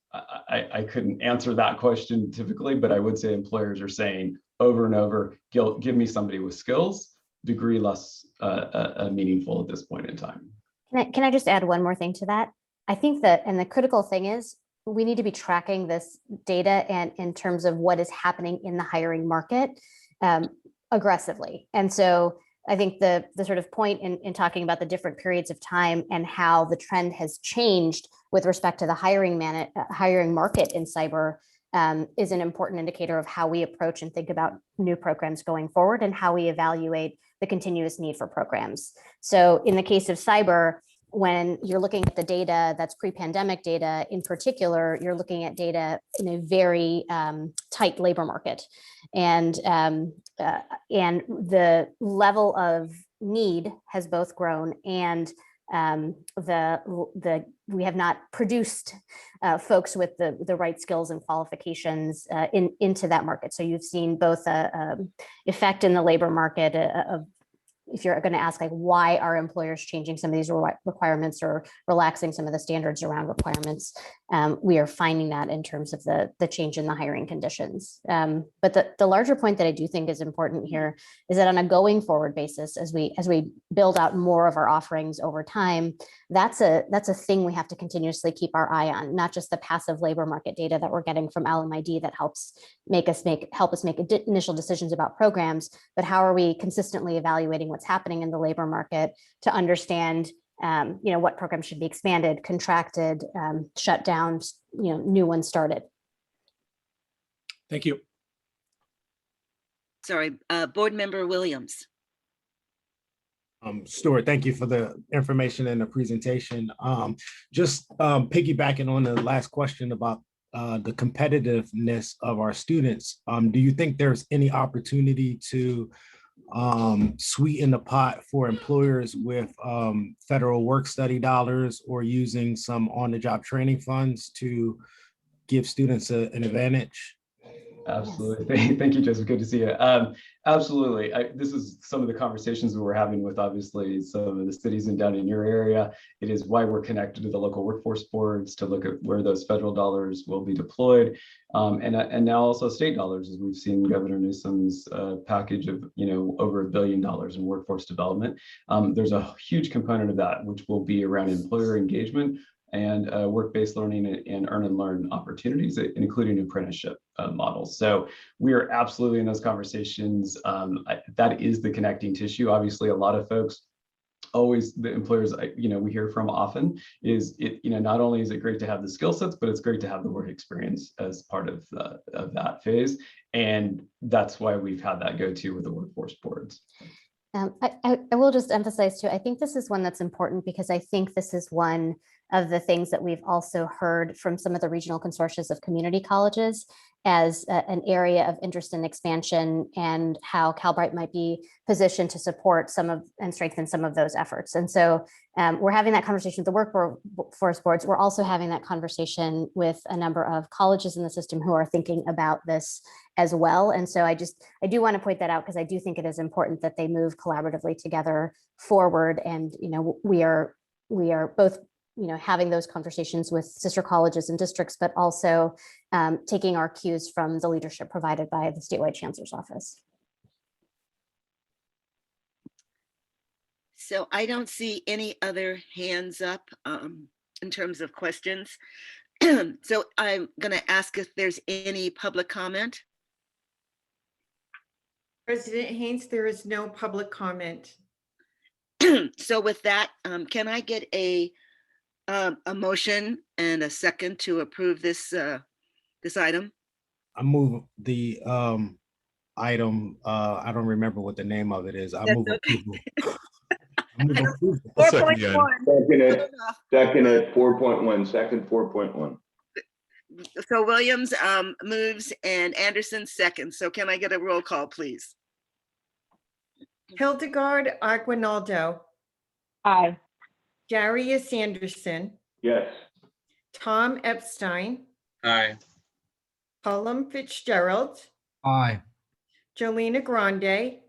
I couldn't answer that question typically, but I would say employers are saying over and over, give me somebody with skills, degree less meaningful at this point in time. Can I just add one more thing to that? I think that, and the critical thing is, we need to be tracking this data and in terms of what is happening in the hiring market aggressively. And so I think the sort of point in talking about the different periods of time and how the trend has changed with respect to the hiring market in cyber is an important indicator of how we approach and think about new programs going forward and how we evaluate the continuous need for programs. So in the case of cyber, when you're looking at the data that's pre-pandemic data, in particular, you're looking at data in a very tight labor market, and the level of need has both grown, and we have not produced folks with the right skills and qualifications into that market. So you've seen both a effect in the labor market of, if you're going to ask, like, why are employers changing some of these requirements or relaxing some of the standards around requirements, we are finding that in terms of the change in the hiring conditions. But the larger point that I do think is important here is that on a going forward basis, as we build out more of our offerings over time, that's a thing we have to continuously keep our eye on, not just the passive labor market data that we're getting from LMID that help us make initial decisions about programs, but how are we consistently evaluating what's happening in the labor market to understand what programs should be expanded, contracted, shut down, new ones started. Thank you. Sorry, Board Member Williams. Stewart, thank you for the information and the presentation. Just piggybacking on the last question about the competitiveness of our students, do you think there's any opportunity to sweeten the pot for employers with federal work study dollars or using some on-the-job training funds to give students an advantage? Absolutely. Thank you, Joseph. Good to see you. Absolutely. This is some of the conversations we were having with, obviously, some of the cities and down in your area. It is why we're connected to the local workforce boards to look at where those federal dollars will be deployed. And now also state dollars, as we've seen Governor Newsom's package of, over $1 billion in workforce development. There's a huge component of that, which will be around employer engagement and work-based learning and earn and learn opportunities, including apprenticeship models. So we are absolutely in those conversations. That is the connecting tissue. Obviously, a lot of folks, always the employers, we hear from often is not only is it great to have the skill sets, but it's great to have the work experience as part of that phase. And that's why we've had that go-to with the workforce boards. I will just emphasize too, I think this is one that's important because I think this is one of the things that we've also heard from some of the regional consortia of community colleges as an area of interest in expansion, and how Calbright might be positioned to support and strengthen some of those efforts. And so we're having that conversation with the workforce boards. We're also having that conversation with a number of colleges in the system who are thinking about this as well. And so I do want to point that out because I do think it is important that they move collaboratively together forward. And we are both having those conversations with sister colleges and districts, but also taking our cues from the leadership provided by the statewide chancellor's office. So I don't see any other hands up in terms of questions. So I'm going to ask if there's any public comment. President Haynes, there is no public comment. So with that, can I get a motion and a second to approve this this item? I move the item. I don't remember what the name of it is. I move approval. I move approval. 4.1. Second at 4.1. Second 4.1. So Williams moves and Anderson seconds. So can I get a roll call, please? Hildegarde Aguinaldo. Aye. Darius Anderson. Yes. Tom Epstein. Aye. Colm Fitzgerald. Aye. Jolena Grande.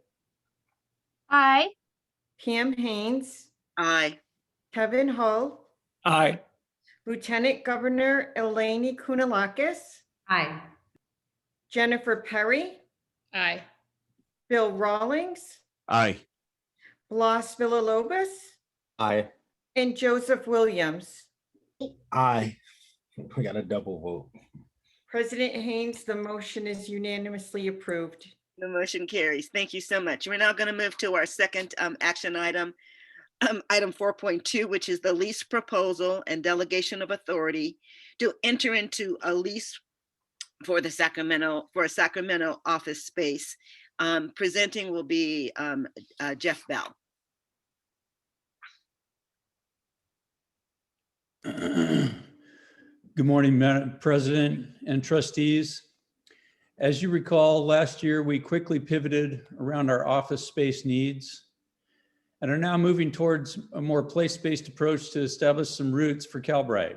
Aye. Pam Haynes. Aye. Kevin Holl. Aye. Lieutenant Governor Eleni Kounalakis, Aye. Jennifer Perry, Aye. Bill Rawlings, Aye. Blas Villalobos, Aye. and Joseph Williams. Aye. We got a double vote. President Haynes, the motion is unanimously approved. The motion carries. Thank you so much. We're now going to move to our second action item, item 4.2, which is the lease proposal and delegation of authority to enter into a lease for a Sacramento office space. Presenting will be Jeff Bell. Good morning, Madam President and trustees. As you recall, last year we quickly pivoted around our office space needs and are now moving towards a more place-based approach to establish some roots for Calbright.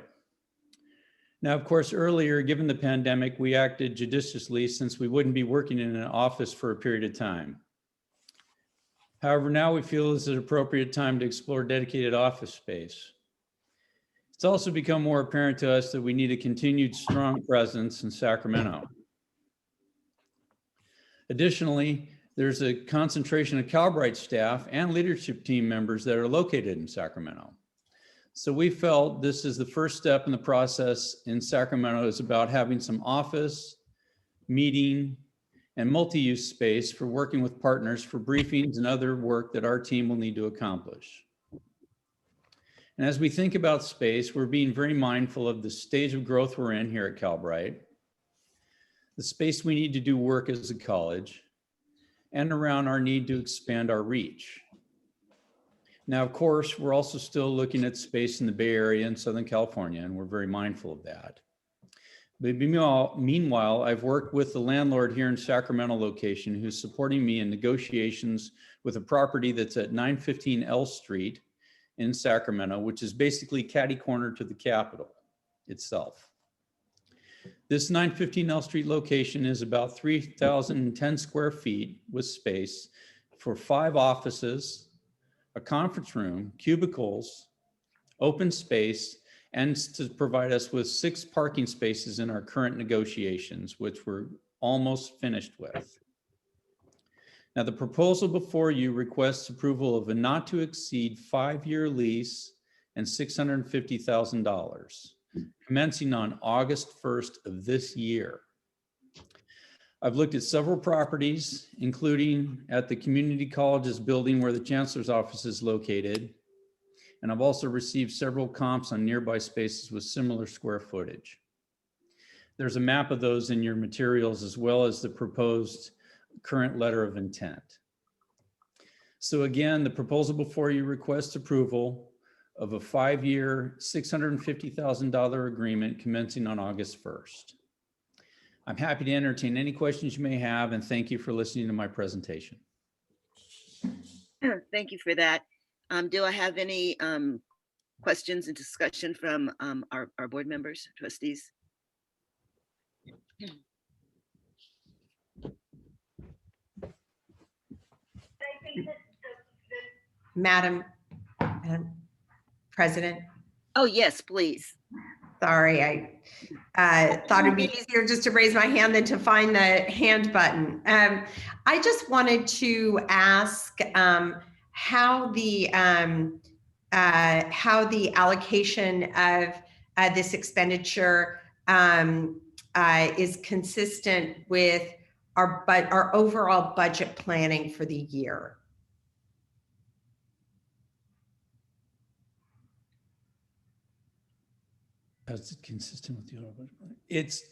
Now, of course, earlier, given the pandemic, we acted judiciously since we wouldn't be working in an office for a period of time. However, now we feel it's an appropriate time to explore dedicated office space. It's also become more apparent to us that we need a continued strong presence in Sacramento. Additionally, there's a concentration of Calbright staff and leadership team members that are located in Sacramento. So we felt this is the first step in the process in Sacramento is about having some office, meeting, and multi-use space for working with partners for briefings and other work that our team will need to accomplish. And as we think about space, we're being very mindful of the stage of growth we're in here at Calbright, the space we need to do work as a college, and around our need to expand our reach. Now, of course, we're also still looking at space in the Bay Area and Southern California, and we're very mindful of that. But meanwhile, I've worked with the landlord here in Sacramento location who's supporting me in negotiations with a property that's at 915 L Street in Sacramento, which is basically catty corner to the Capitol itself. This 915 L Street location is about 3,010 square feet with space for 5 offices, a conference room, cubicles, open space, and to provide us with 6 parking spaces in our current negotiations, which we're almost finished with. Now, the proposal before you requests approval of a not to exceed 5-year lease and $650,000, commencing on August 1st of this year. I've looked at several properties, including at the community college's building where the chancellor's office is located. And I've also received several comps on nearby spaces with similar square footage. There's a map of those in your materials as well as the proposed current letter of intent. So again, the proposal before you requests approval of a 5-year, $650,000 agreement commencing on August 1st. I'm happy to entertain any questions you may have, and thank you for listening to my presentation. Thank you for that. Do I have any questions and discussion from our board members, trustees? Madam President. Oh, yes, please. Sorry, I thought it'd be easier just to raise my hand than to find the hand button. I just wanted to ask how the allocation of this expenditure is consistent with our overall budget planning for the year. Is it consistent with the overall budget? It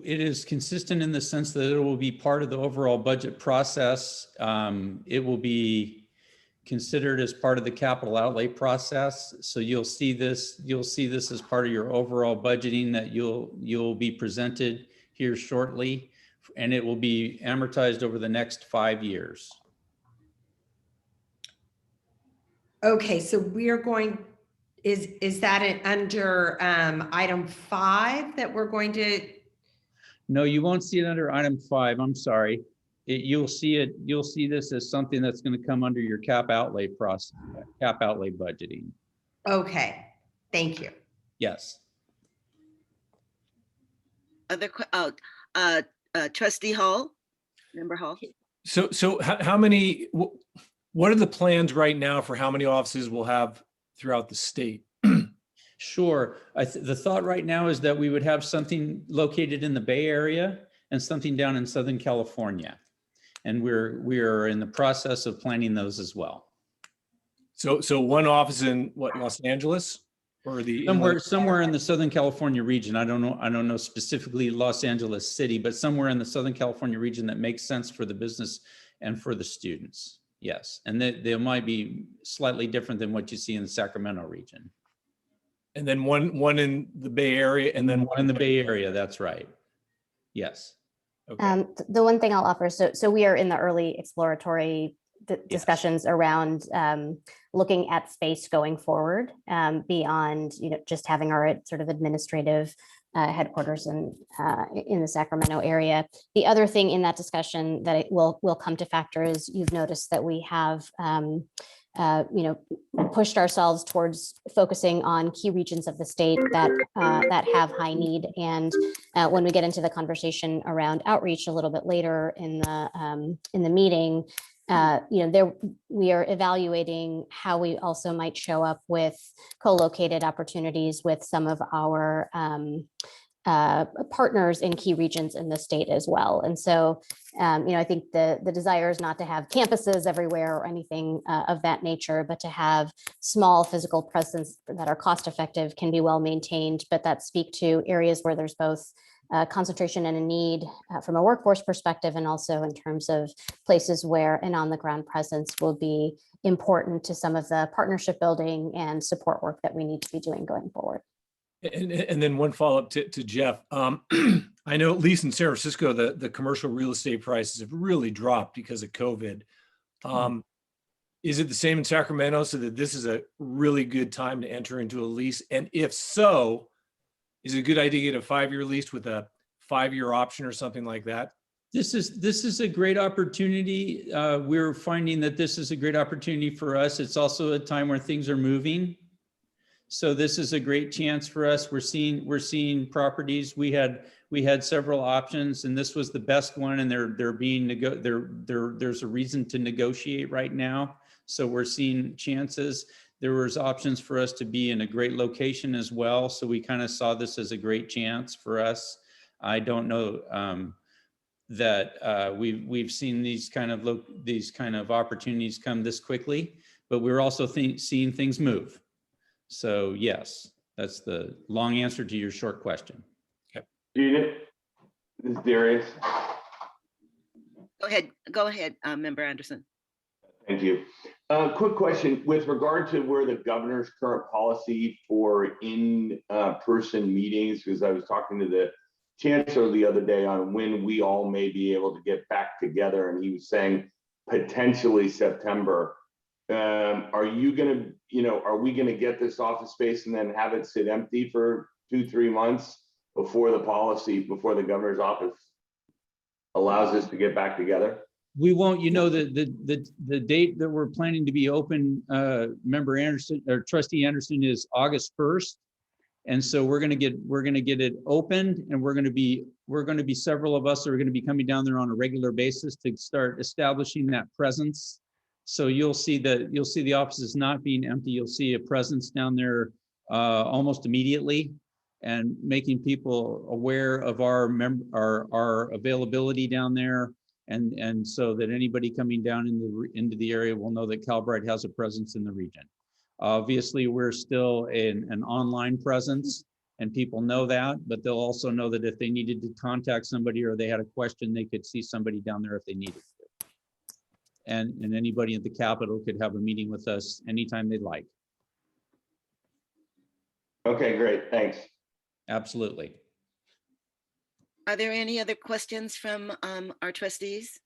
is consistent in the sense that it will be part of the overall budget process. It will be considered as part of the capital outlay process. So you'll see this as part of your overall budgeting that you'll be presented here shortly, and it will be amortized over the next 5 years. Okay, so we are going. Is that under item 5 that we're going to? No, you won't see it under item 5. I'm sorry. You'll see this as something that's going to come under your cap outlay process, cap outlay budgeting. Okay, thank you. Yes. Other, Trustee Hall, Member Hall? So how many, what are the plans right now for how many offices we'll have throughout the state? Sure. The thought right now is that we would have something located in the Bay Area and something down in Southern California. And we're in the process of planning those as well. So one office in what, Los Angeles? Or the somewhere in the Southern California region. I don't know specifically Los Angeles City, but somewhere in the Southern California region that makes sense for the business and for the students. Yes. And they might be slightly different than what you see in the Sacramento region. And then one in the Bay Area, and then one in the Bay Area. That's right. Yes. Okay. The one thing I'll offer, so we are in the early exploratory discussions around looking at space going forward beyond, just having our sort of administrative headquarters in the Sacramento area. The other thing in that discussion that will come to factor is you've noticed that we have pushed ourselves towards focusing on key regions of the state that have high need. And when we get into the conversation around outreach a little bit later in the meeting, we are evaluating how we also might show up with co-located opportunities with some of our partners in key regions in the state as well. And so, I think the desire is not to have campuses everywhere or anything of that nature, but to have small physical presence that are cost effective, can be well maintained, but that speak to areas where there's both concentration and a need from a workforce perspective, and also in terms of places where an on-the-ground presence will be important to some of the partnership building and support work that we need to be doing going forward. And then one follow-up to Jeff. I know at least in San Francisco, the commercial real estate prices have really dropped because of COVID. Is it the same in Sacramento, so that this is a really good time to enter into a lease? And if so, is it a good idea to get a 5-year lease with a 5-year option or something like that? This is a great opportunity. We're finding that this is a great opportunity for us. It's also a time where things are moving. So this is a great chance for us. We're seeing properties. We had several options, and this was the best one. And there's a reason to negotiate right now. So we're seeing chances. There was options for us to be in a great location as well. So we kind of saw this as a great chance for us. I don't know that we've seen these kind of opportunities come this quickly, but we're also seeing things move. So yes, that's the long answer to your short question. Okay. Judith, this is Darius. Go ahead, Member Anderson. Thank you. Quick question with regard to where the governor's current policy for in-person meetings, because I was talking to the chancellor the other day on when we all may be able to get back together, and he was saying potentially September. Are we going to get this office space and then have it sit empty for 2-3 months before the governor's office allows us to get back together? We won't, the date that we're planning to be open, Member Anderson or Trustee Anderson, is August 1st. And so we're going to get it opened, and we're going to be several of us are going to be coming down there on a regular basis to start establishing that presence. So you'll see the offices not being empty. You'll see a presence down there almost immediately, and making people aware of our availability down there. And so that anybody coming down into the area will know that Calbright has a presence in the region. Obviously, we're still an online presence, and people know that, but they'll also know that if they needed to contact somebody or they had a question, they could see somebody down there if they needed to. And anybody at the Capitol could have a meeting with us anytime they'd like. Okay, great, thanks. Absolutely. Are there any other questions from our trustees?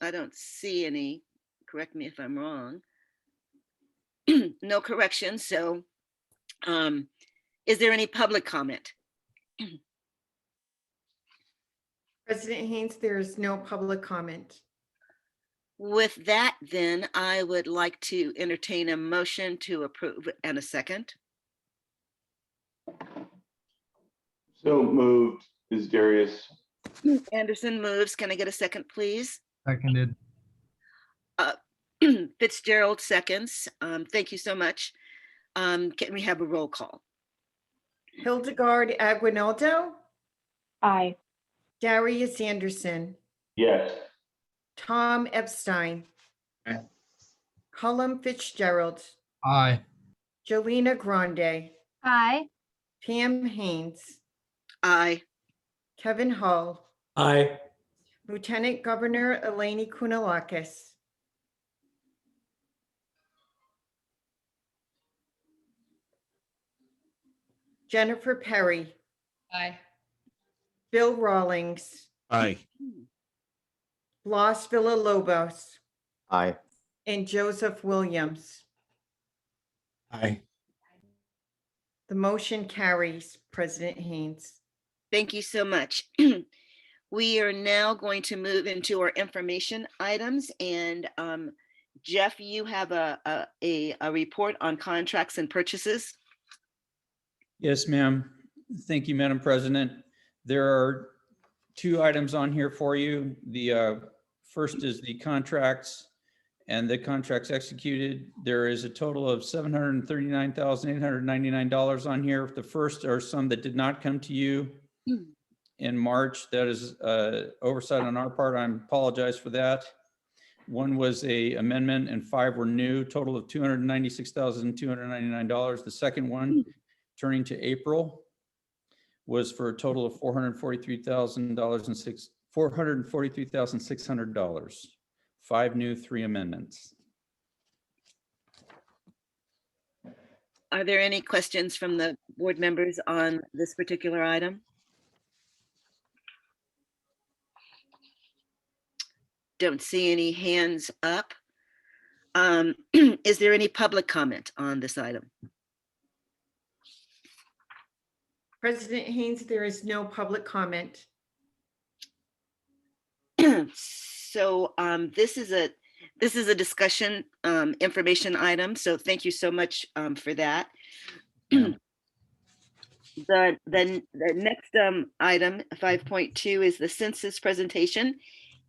I don't see any. Correct me if I'm wrong. No corrections. So is there any public comment? President Haynes, there is no public comment. With that, then I would like to entertain a motion to approve and a second. So moved is Darius. Anderson moves. Can I get a second, please? Seconded. Fitzgerald seconds. Thank you so much. Can we have a roll call? Hildegarde Aguinaldo, Aye. Darius Anderson, Yes. Tom Epstein, Aye. Colm Fitzgerald, Aye. Jolena Grande, Aye. Pam Haynes, Aye. Kevin Holl, Aye. Lieutenant Governor Eleni Kounalakis. Jennifer Perry. Aye. Bill Rawlings. Aye. Blas Villalobos. Aye. And Joseph Williams. Aye. The motion carries, President Haynes. Thank you so much. We are now going to move into our information items, and Jeff, you have a report on contracts and purchases. Yes, ma'am. Thank you, Madam President. There are two items on here for you. The first is the contracts and the contracts executed. There is a total of $739,899 on here. The first are some that did not come to you in March. That is oversight on our part. I apologize for that. One was a amendment and 5 were new, total of $296,299. The second one, turning to April, was for a total of $443,600. 5 new, 3 amendments. Are there any questions from the board members on this particular item? Don't see any hands up. Is there any public comment on this item? President Haynes, there is no public comment. So this is a discussion information item. So thank you so much for that. The next item, 5.2, is the census presentation.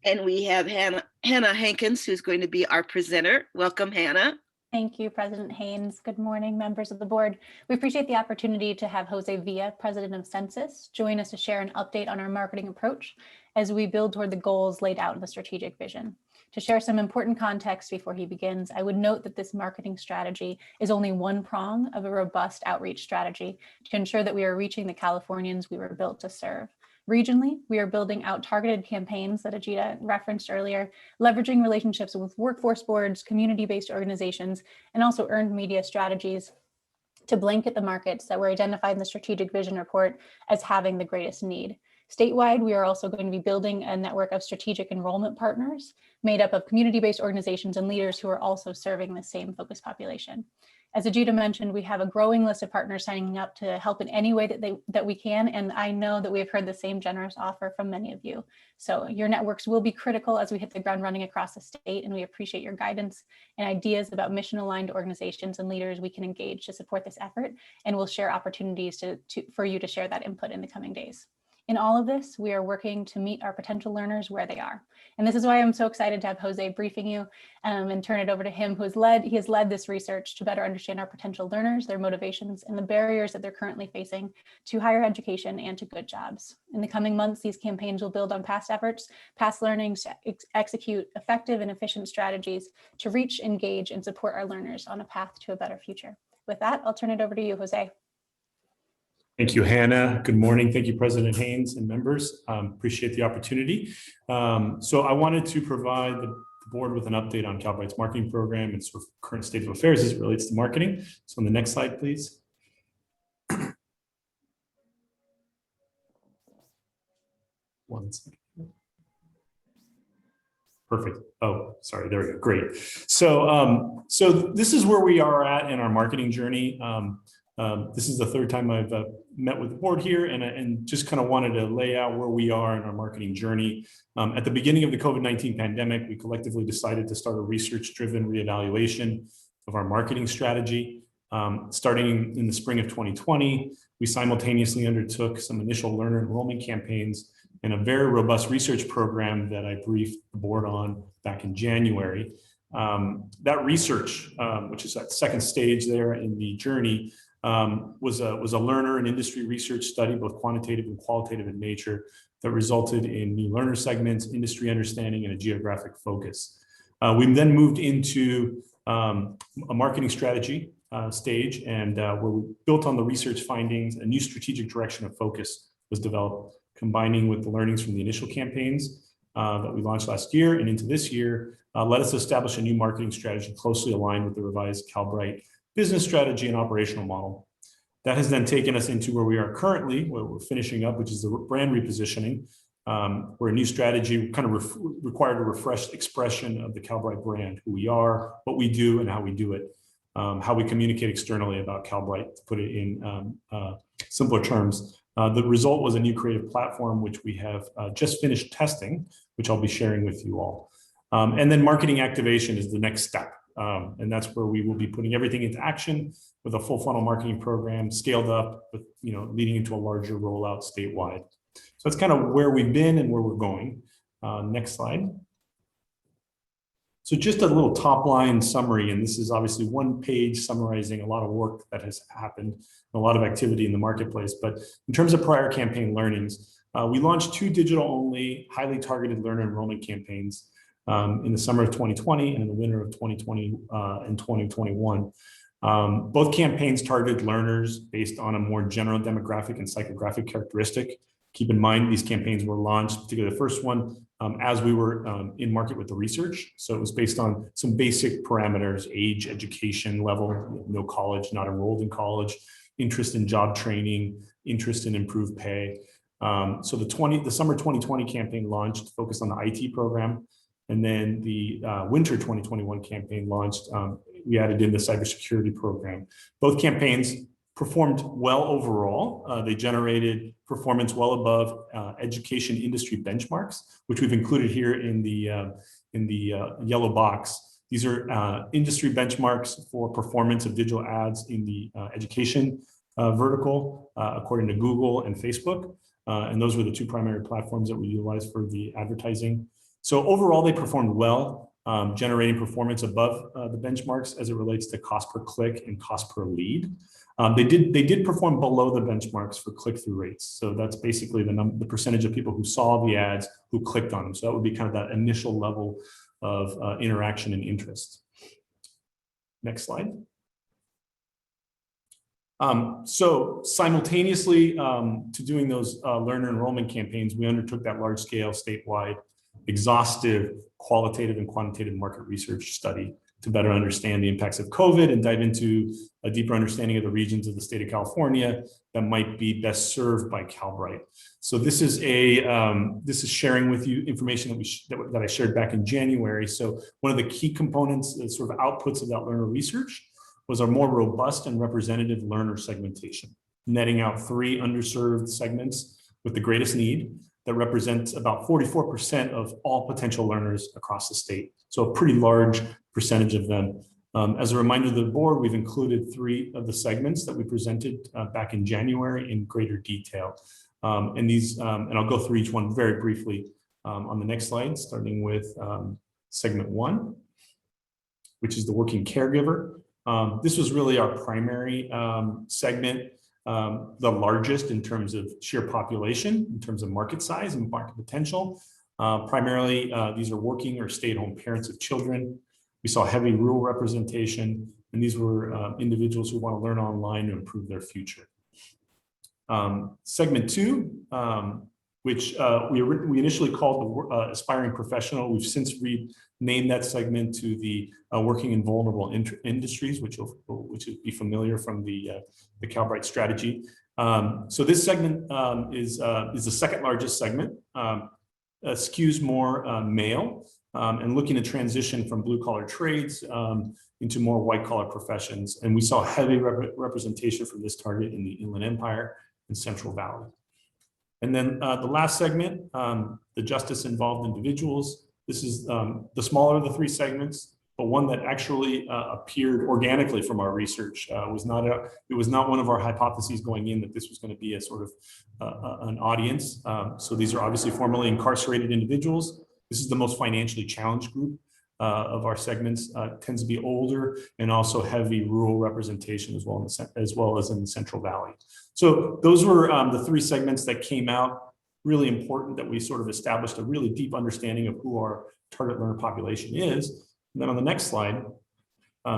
And we have Hannah Hankins, who's going to be our presenter. Welcome, Hannah. Thank you, President Haynes. Good morning, members of the board. We appreciate the opportunity to have Jose Villa, President of Census, join us to share an update on our marketing approach as we build toward the goals laid out in the strategic vision. To share some important context before he begins, I would note that this marketing strategy is only one prong of a robust outreach strategy to ensure that we are reaching the Californians we were built to serve. Regionally, we are building out targeted campaigns that Ajita referenced earlier, leveraging relationships with workforce boards, community-based organizations, and also earned media strategies to blanket the markets that were identified in the strategic vision report as having the greatest need. Statewide, we are also going to be building a network of strategic enrollment partners made up of community-based organizations and leaders who are also serving the same focus population. As Ajita mentioned, we have a growing list of partners signing up to help in any way that we can, and I know that we have heard the same generous offer from many of you. So your networks will be critical as we hit the ground running across the state, and we appreciate your guidance and ideas about mission-aligned organizations and leaders we can engage to support this effort, and we'll share opportunities for you to share that input in the coming days. In all of this, we are working to meet our potential learners where they are. And this is why I'm so excited to have Jose briefing you and turn it over to him, he has led this research to better understand our potential learners, their motivations, and the barriers that they're currently facing to higher education and to good jobs. In the coming months, these campaigns will build on past efforts, past learnings, to execute effective and efficient strategies to reach, engage, and support our learners on a path to a better future. With that, I'll turn it over to you, Jose. Thank you, Hannah. Good morning. Thank you, President Haynes and members. Appreciate the opportunity. So I wanted to provide the board with an update on Calbright's marketing program and sort of current state of affairs as it relates to marketing. So on the next slide, please. One second. Perfect. Oh, sorry. There we go. Great. So, so this is where we are at in our marketing journey. This is the third time I've met with the board here, and just kind of wanted to lay out where we are in our marketing journey. At the beginning of the COVID-19 pandemic, we collectively decided to start a research-driven reevaluation of our marketing strategy. Starting in the spring of 2020, we simultaneously undertook some initial learner enrollment campaigns and a very robust research program that I briefed the board on back in January. That research, which is that second stage there in the journey, was a learner and industry research study, both quantitative and qualitative in nature, that resulted in new learner segments, industry understanding, and a geographic focus. We then moved into a marketing strategy stage, and where we built on the research findings. A new strategic direction of focus was developed, combining with the learnings from the initial campaigns that we launched last year and into this year, let us establish a new marketing strategy closely aligned with the revised Calbright business strategy and operational model. That has then taken us into where we are currently, where we're finishing up, which is the brand repositioning, where a new strategy kind of required a refreshed expression of the Calbright brand, who we are, what we do, and how we do it, how we communicate externally about Calbright, to put it in simpler terms. The result was a new creative platform, which we have just finished testing, which I'll be sharing with you all. And then marketing activation is the next step. And that's where we will be putting everything into action with a full funnel marketing program scaled up, with, leading into a larger rollout statewide. So that's kind of where we've been and where we're going. Next slide. So just a little top line summary, and this is obviously one page summarizing a lot of work that has happened, a lot of activity in the marketplace. But in terms of prior campaign learnings, we launched 2 digital-only, highly targeted learner enrollment campaigns in the summer of 2020 and in the winter of 2020 and 2021. Both campaigns targeted learners based on a more general demographic and psychographic characteristic. Keep in mind, these campaigns were launched, particularly the first one, as we were in market with the research. So it was based on some basic parameters: age, education level, no college, not enrolled in college, interest in job training, interest in improved pay. So the summer 2020 campaign launched, focused on the IT program. And then the winter 2021 campaign launched, we added in the cybersecurity program. Both campaigns performed well overall. They generated performance well above education industry benchmarks, which we've included here in the yellow box. These are industry benchmarks for performance of digital ads in the education vertical, according to Google and Facebook. And those were the 2 primary platforms that we utilized for the advertising. So overall, they performed well, generating performance above the benchmarks as it relates to cost per click and cost per lead. They did perform below the benchmarks for click-through rates. So that's basically the percentage of people who saw the ads who clicked on them. So that would be kind of that initial level of interaction and interest. Next slide. So simultaneously to doing those learner enrollment campaigns, we undertook that large-scale statewide exhaustive qualitative and quantitative market research study to better understand the impacts of COVID and dive into a deeper understanding of the regions of the state of California that might be best served by Calbright. So this is sharing with you information that I shared back in January. So one of the key components, the sort of outputs of that learner research, was our more robust and representative learner segmentation, netting out 3 underserved segments with the greatest need that represents about 44% of all potential learners across the state. So a pretty large percentage of them. As a reminder to the board, we've included 3 of the segments that we presented back in January in greater detail. And I'll go through each one very briefly on the next slide, starting with segment 1, which is the working caregiver. This was really our primary segment, the largest in terms of sheer population, in terms of market size and market potential. Primarily, these are working or stay-at-home parents of children. We saw heavy rural representation, and these were individuals who want to learn online to improve their future. Segment 2, which we initially called the aspiring professional. We've since renamed that segment to the working in vulnerable industries, which will be familiar from the Calbright strategy. So this segment is the second largest segment, skews more male. and looking to transition from blue collar trades into more white collar professions. And we saw heavy representation from this target in the Inland Empire and Central Valley. And then the last segment, the justice involved individuals. This is the smaller of the three segments, but one that actually appeared organically from our research. It was not one of our hypotheses going in that this was going to be a sort of an audience. So these are obviously formerly incarcerated individuals. This is the most financially challenged group of our segments. Tends to be older and also heavy rural representation as well as in the Central Valley. So those were the three segments that came out. Really important that we sort of established a really deep understanding of who our target learner population is. And then on the next slide,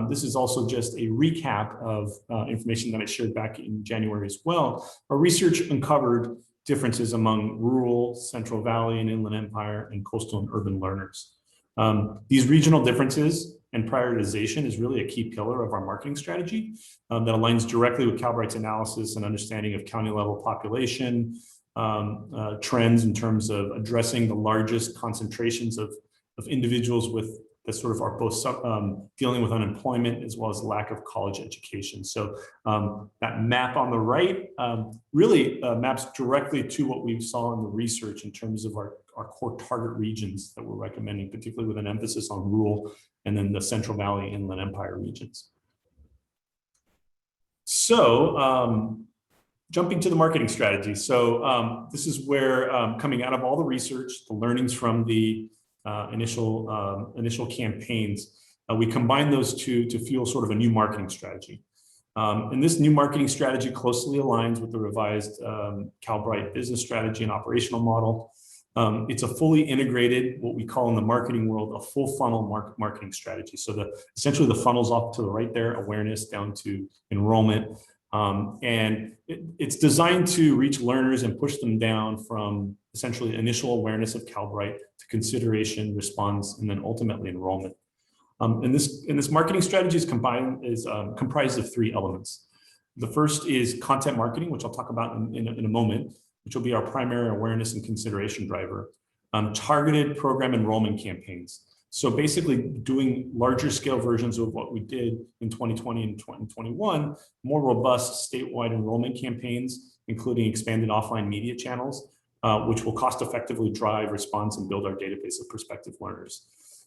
this is also just a recap of information that I shared back in January as well. Our research uncovered differences among rural, Central Valley and Inland Empire and coastal and urban learners. These regional differences and prioritization is really a key pillar of our marketing strategy that aligns directly with Calbright's analysis and understanding of county level population trends in terms of addressing the largest concentrations of individuals with that sort of are both dealing with unemployment as well as lack of college education. So that map on the right really maps directly to what we saw in the research in terms of our core target regions that we're recommending, particularly with an emphasis on rural and then the Central Valley Inland Empire regions. So jumping to the marketing strategy. So this is where coming out of all the research, the learnings from the initial campaigns, we combine those two to fuel sort of a new marketing strategy. And this new marketing strategy closely aligns with the revised Calbright business strategy and operational model. It's a fully integrated, what we call in the marketing world, a full funnel marketing strategy. So essentially the funnel's off to the right there, awareness down to enrollment. And it's designed to reach learners and push them down from essentially initial awareness of Calbright to consideration, response, and then ultimately enrollment. And this marketing strategy is comprised of three elements. The first is content marketing, which I'll talk about in a moment, which will be our primary awareness and consideration driver. Targeted program enrollment campaigns. So basically doing larger scale versions of what we did in 2020 and 2021, more robust statewide enrollment campaigns, including expanded offline media channels, which will cost effectively drive response and build our database of prospective learners.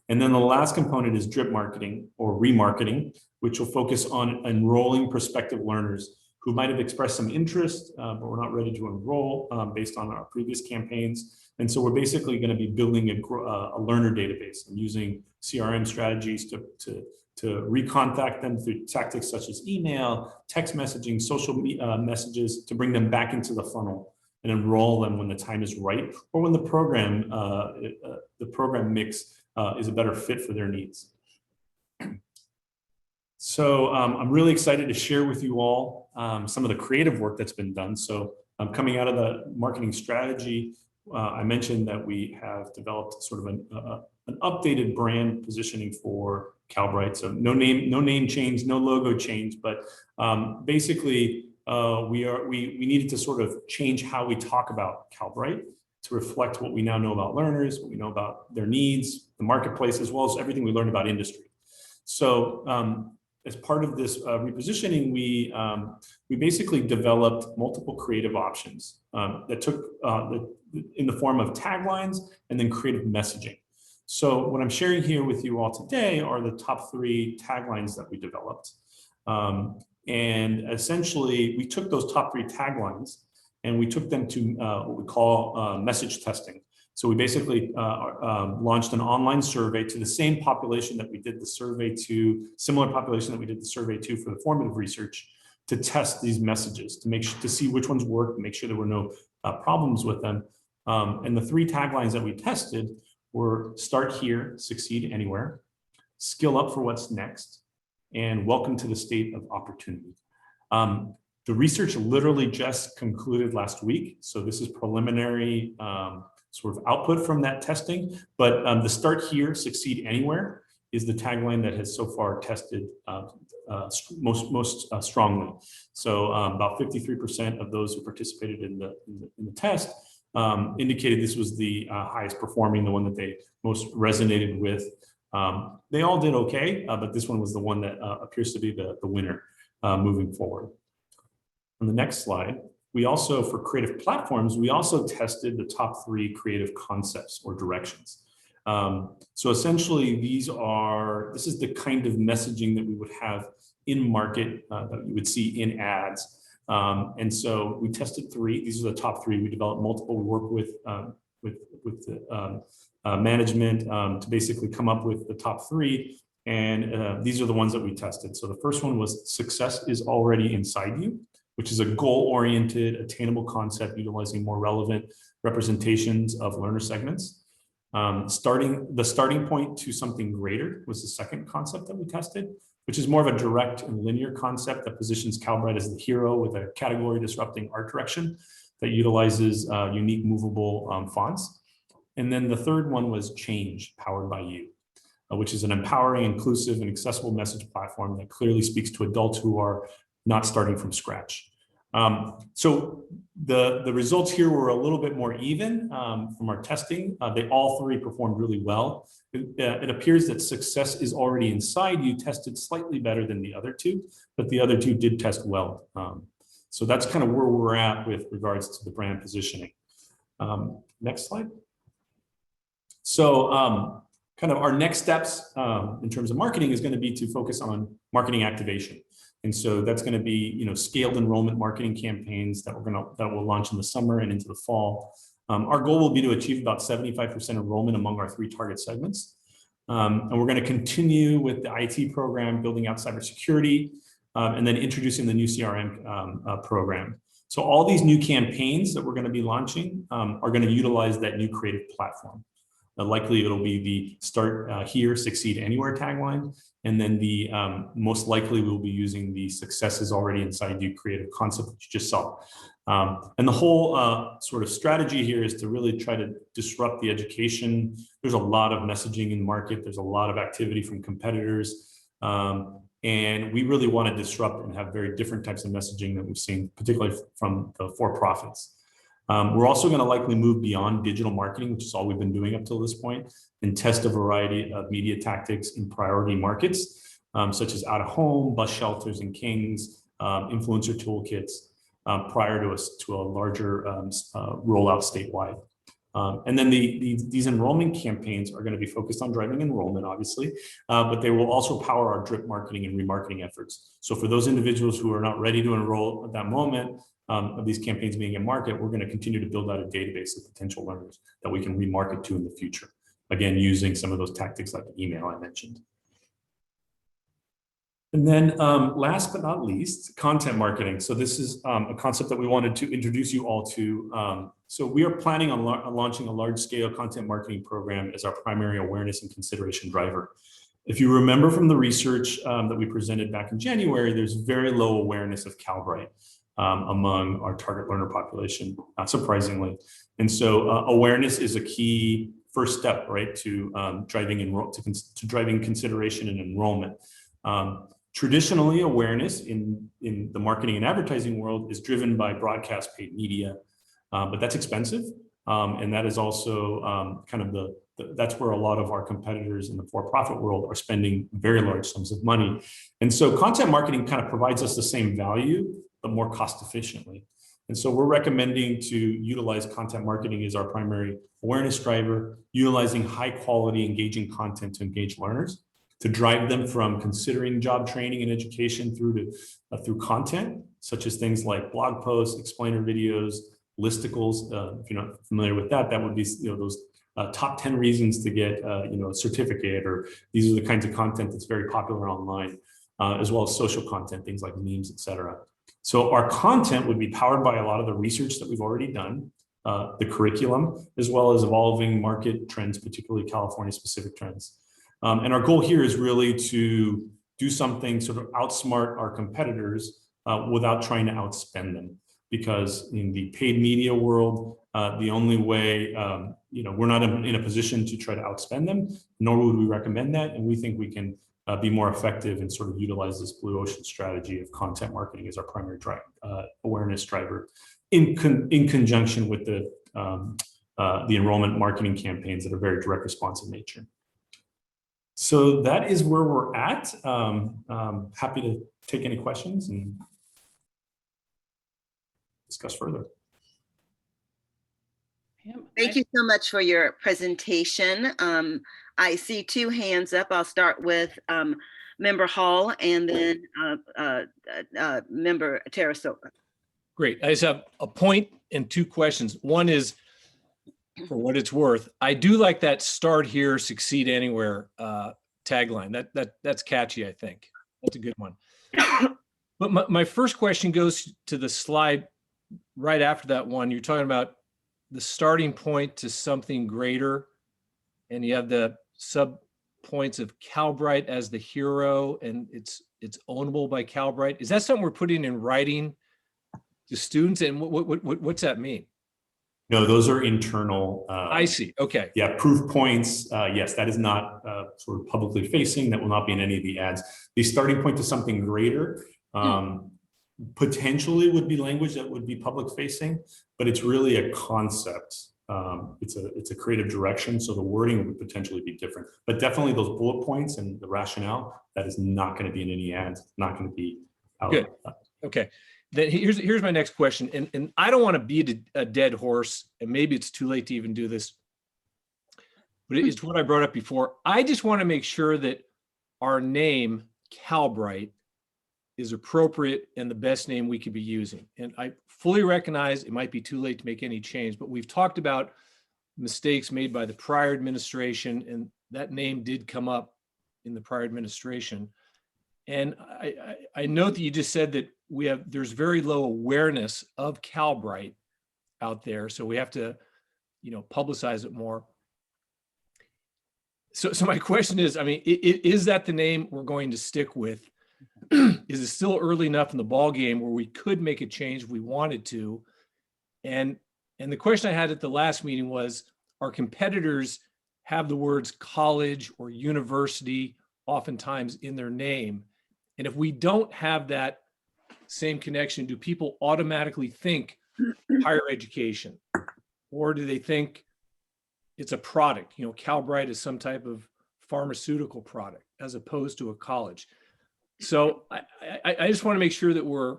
And then the last component is drip marketing or remarketing, which will focus on enrolling prospective learners who might have expressed some interest, but were not ready to enroll based on our previous campaigns. And so we're basically going to be building a learner database and using CRM strategies to recontact them through tactics such as email, text messaging, social messages to bring them back into the funnel and enroll them when the time is right or when the program mix is a better fit for their needs. So I'm really excited to share with you all some of the creative work that's been done. So coming out of the marketing strategy, I mentioned that we have developed sort of an updated brand positioning for Calbright. So no name change, no logo change, but basically we needed to sort of change how we talk about Calbright to reflect what we now know about learners, what we know about their needs, the marketplace, as well as everything we learned about industry. So as part of this repositioning, we basically developed multiple creative options that took in the form of taglines and then creative messaging. So what I'm sharing here with you all today are the top 3 taglines that we developed. And essentially, we took those top 3 taglines and we took them to what we call message testing. So we basically launched an online survey to the same population that we did the survey to, similar population that we did the survey to for the formative research, to test these messages, to see which ones worked, make sure there were no problems with them. And the 3 taglines that we tested were start here, succeed anywhere, skill up for what's next, and welcome to the state of opportunity. The research literally just concluded last week. So this is preliminary sort of output from that testing, but the start here, succeed anywhere is the tagline that has so far tested most strongly. So about 53% of those who participated in the test indicated this was the highest performing, the one that they most resonated with. They all did okay, but this one was the one that appears to be the winner moving forward. On the next slide, we also, for creative platforms, we also tested the top 3 creative concepts or directions. So essentially, this is the kind of messaging that we would have in market that you would see in ads. And so we tested 3. These are the top 3. We developed multiple. We work with the management to basically come up with the top 3. And these are the ones that we tested. So the first one was success is already inside you, which is a goal-oriented, attainable concept utilizing more relevant representations of learner segments. The starting point to something greater was the second concept that we tested, which is more of a direct and linear concept that positions Calbright as the hero with a category disrupting art direction that utilizes unique movable fonts. And then the third one was change powered by you, which is an empowering, inclusive, and accessible message platform that clearly speaks to adults who are not starting from scratch. So the results here were a little bit more even from our testing. They all 3 performed really well. It appears that success is already inside you tested slightly better than the other 2, but the other 2 did test well. So that's kind of where we're at with regards to the brand positioning. Next slide. So kind of our next steps in terms of marketing is going to be to focus on marketing activation. And so that's going to be, scaled enrollment marketing campaigns that will launch in the summer and into the fall. Our goal will be to achieve about 75% enrollment among our 3 target segments. And we're going to continue with the IT program, building out cybersecurity, and then introducing the new CRM program. So all these new campaigns that we're going to be launching are going to utilize that new creative platform. Likely it'll be the start here, succeed anywhere tagline. And then the most likely we'll be using the success is already inside you creative concept that you just saw. And the whole sort of strategy here is to really try to disrupt the education. There's a lot of messaging in the market. There's a lot of activity from competitors. And we really want to disrupt and have very different types of messaging that we've seen, particularly from the for-profits. We're also going to likely move beyond digital marketing, which is all we've been doing up till this point, and test a variety of media tactics in priority markets, such as out-of-home, bus shelters and kings, influencer toolkits, prior to a larger rollout statewide. And then these enrollment campaigns are going to be focused on driving enrollment, obviously, but they will also power our drip marketing and remarketing efforts. So for those individuals who are not ready to enroll at that moment, of these campaigns being in market, we're going to continue to build out a database of potential learners that we can remarket to in the future. Again, using some of those tactics like the email I mentioned. And then last but not least, content marketing. So this is a concept that we wanted to introduce you all to. So we are planning on launching a large-scale content marketing program as our primary awareness and consideration driver. If you remember from the research that we presented back in January, there's very low awareness of Calbright among our target learner population, not surprisingly. And so awareness is a key first step, right, to driving consideration and enrollment. Traditionally, awareness in the marketing and advertising world is driven by broadcast paid media, but that's expensive. And that is also kind of that's where a lot of our competitors in the for-profit world are spending very large sums of money. And so content marketing kind of provides us the same value, but more cost efficiently. And so we're recommending to utilize content marketing as our primary awareness driver, utilizing high quality, engaging content to engage learners, to drive them from considering job training and education through content, such as things like blog posts, explainer videos, listicles. If you're not familiar with that, that would be those top 10 reasons to get a certificate, or these are the kinds of content that's very popular online, as well as social content, things like memes, etc. So our content would be powered by a lot of the research that we've already done, the curriculum, as well as evolving market trends, particularly California-specific trends. And our goal here is really to do something sort of outsmart our competitors without trying to outspend them. Because in the paid media world, the only way, we're not in a position to try to outspend them, nor would we recommend that. And we think we can be more effective and sort of utilize this blue ocean strategy of content marketing as our primary awareness driver in conjunction with the the enrollment marketing campaigns that are very direct response in nature. So that is where we're at. Happy to take any questions and discuss further. Thank you so much for your presentation. I see two hands up. I'll start with Member Holl and then Member Tarasova. Great. I just have a point and two questions. One is, for what it's worth, I do like that "Start here, succeed anywhere" tagline. That's catchy. I think that's a good one. But my first question goes to the slide right after that one. You're talking about the starting point to something greater, and you have the sub points of Calbright as the hero, and it's ownable by Calbright. Is that something we're putting in writing to students, and what's that mean? No, those are internal. I see. Okay. Yeah, proof points. Yes, that is not sort of publicly facing. That will not be in any of the ads. The starting point to something greater potentially would be language that would be public facing, but it's really a concept. It's a creative direction, so the wording would potentially be different. But definitely those bullet points and the rationale, that is not going to be in any ads. It's not going to be out. Good. Okay. Then here's my next question, and I don't want to beat a dead horse, and maybe it's too late to even do this, but it's what I brought up before. I just want to make sure that our name, Calbright, is appropriate and the best name we could be using. And I fully recognize it might be too late to make any change, but we've talked about mistakes made by the prior administration, and that name did come up in the prior administration. And I note that you just said that there's very low awareness of Calbright out there, so we have to, publicize it more. So my question is, I mean, is that the name we're going to stick with? Is it still early enough in the ball game where we could make a change if we wanted to? And the question I had at the last meeting was, our competitors have the words college or university oftentimes in their name. And if we don't have that same connection, do people automatically think higher education? Or do they think it's a product? Calbright is some type of pharmaceutical product as opposed to a college. So I just want to make sure that we're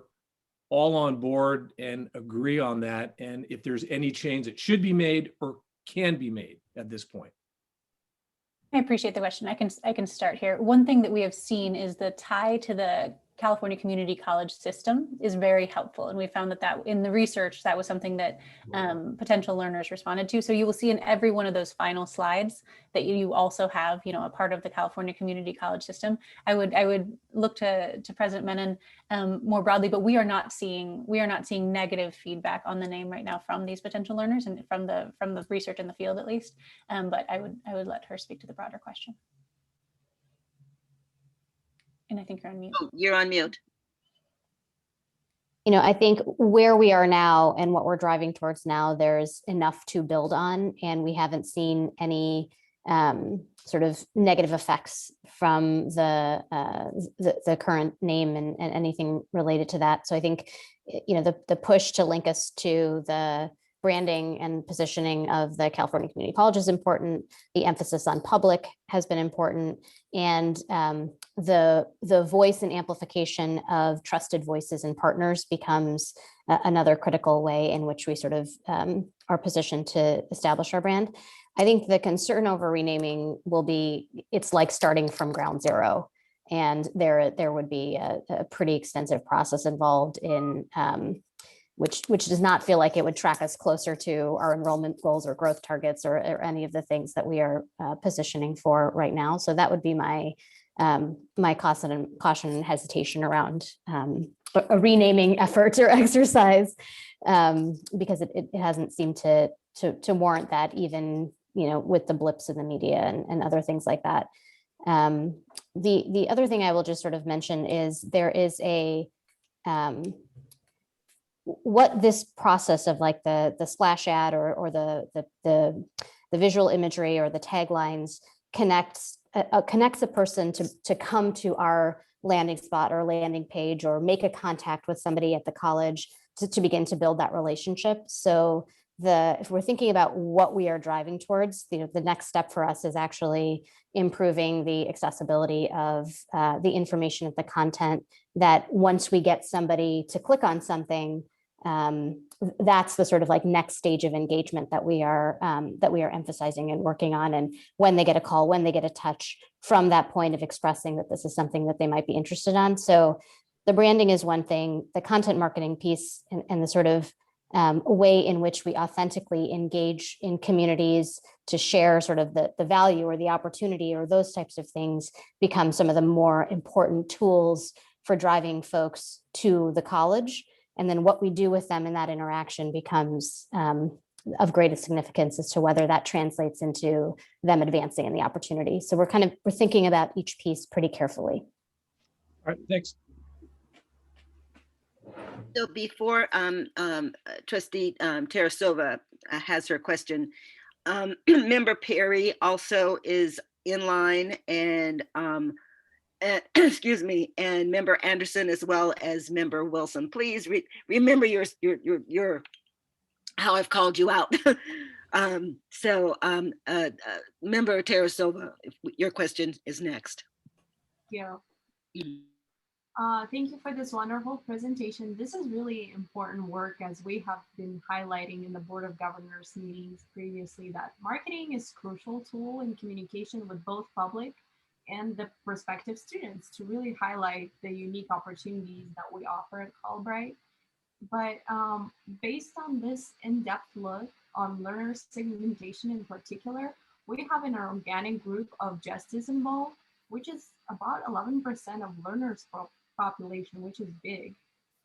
all on board and agree on that. And if there's any change that should be made or can be made at this point. I appreciate the question. I can start here. One thing that we have seen is the tie to the California Community College system is very helpful. And we found that in the research, that was something that potential learners responded to. So you will see in every one of those final slides that you also have, a part of the California Community College system. I would look to President Menon more broadly, but we are not seeing negative feedback on the name right now from these potential learners and from the research in the field, at least. But I would let her speak to the broader question. And I think you're on mute. Oh, you're on mute. I think where we are now and what we're driving towards now, there's enough to build on, and we haven't seen any sort of negative effects from the current name and anything related to that. So I think, the push to link us to the branding and positioning of the California Community College is important. The emphasis on public has been important, and the voice and amplification of trusted voices and partners becomes another critical way in which we sort of are positioned to establish our brand. I think the concern over renaming will be, it's like starting from ground zero, and there would be a pretty extensive process involved in which does not feel like it would track us closer to our enrollment goals or growth targets or any of the things that we are positioning for right now. So that would be my caution and hesitation around a renaming effort or exercise, because it hasn't seemed to warrant that, even with the blips in the media and other things like that. The other thing I will just sort of mention is there is what this process of like the splash ad or the visual imagery or the taglines connects a person to come to our landing spot or landing page or make a contact with somebody at the college to begin to build that relationship. So if we're thinking about what we are driving towards, the next step for us is actually improving the accessibility of the information of the content, that once we get somebody to click on something, that's the sort of like next stage of engagement that we are emphasizing and working on. And when they get a call, when they get a touch, from that point of expressing that this is something that they might be interested on. So the branding is one thing, the content marketing piece and the sort of way in which we authentically engage in communities to share sort of the value or the opportunity or those types of things become some of the more important tools for driving folks to the college. And then what we do with them in that interaction becomes of greatest significance as to whether that translates into them advancing in the opportunity. So we're thinking about each piece pretty carefully. All right, thanks. So before Trustee Tarasova has her question, Member Perry also is in line, and excuse me, and Member Anderson as well as Member Wilson. Please remember your how I've called you out. Member Tarasova, your question is next. Yeah. Thank you for this wonderful presentation. This is really important work, as we have been highlighting in the Board of Governors meetings previously, that marketing is a crucial tool in communication with both public and the prospective students to really highlight the unique opportunities that we offer at Calbright. But based on this in-depth look on learner segmentation in particular, we have in our organic group of justice involved, which is about 11% of learners population, which is big.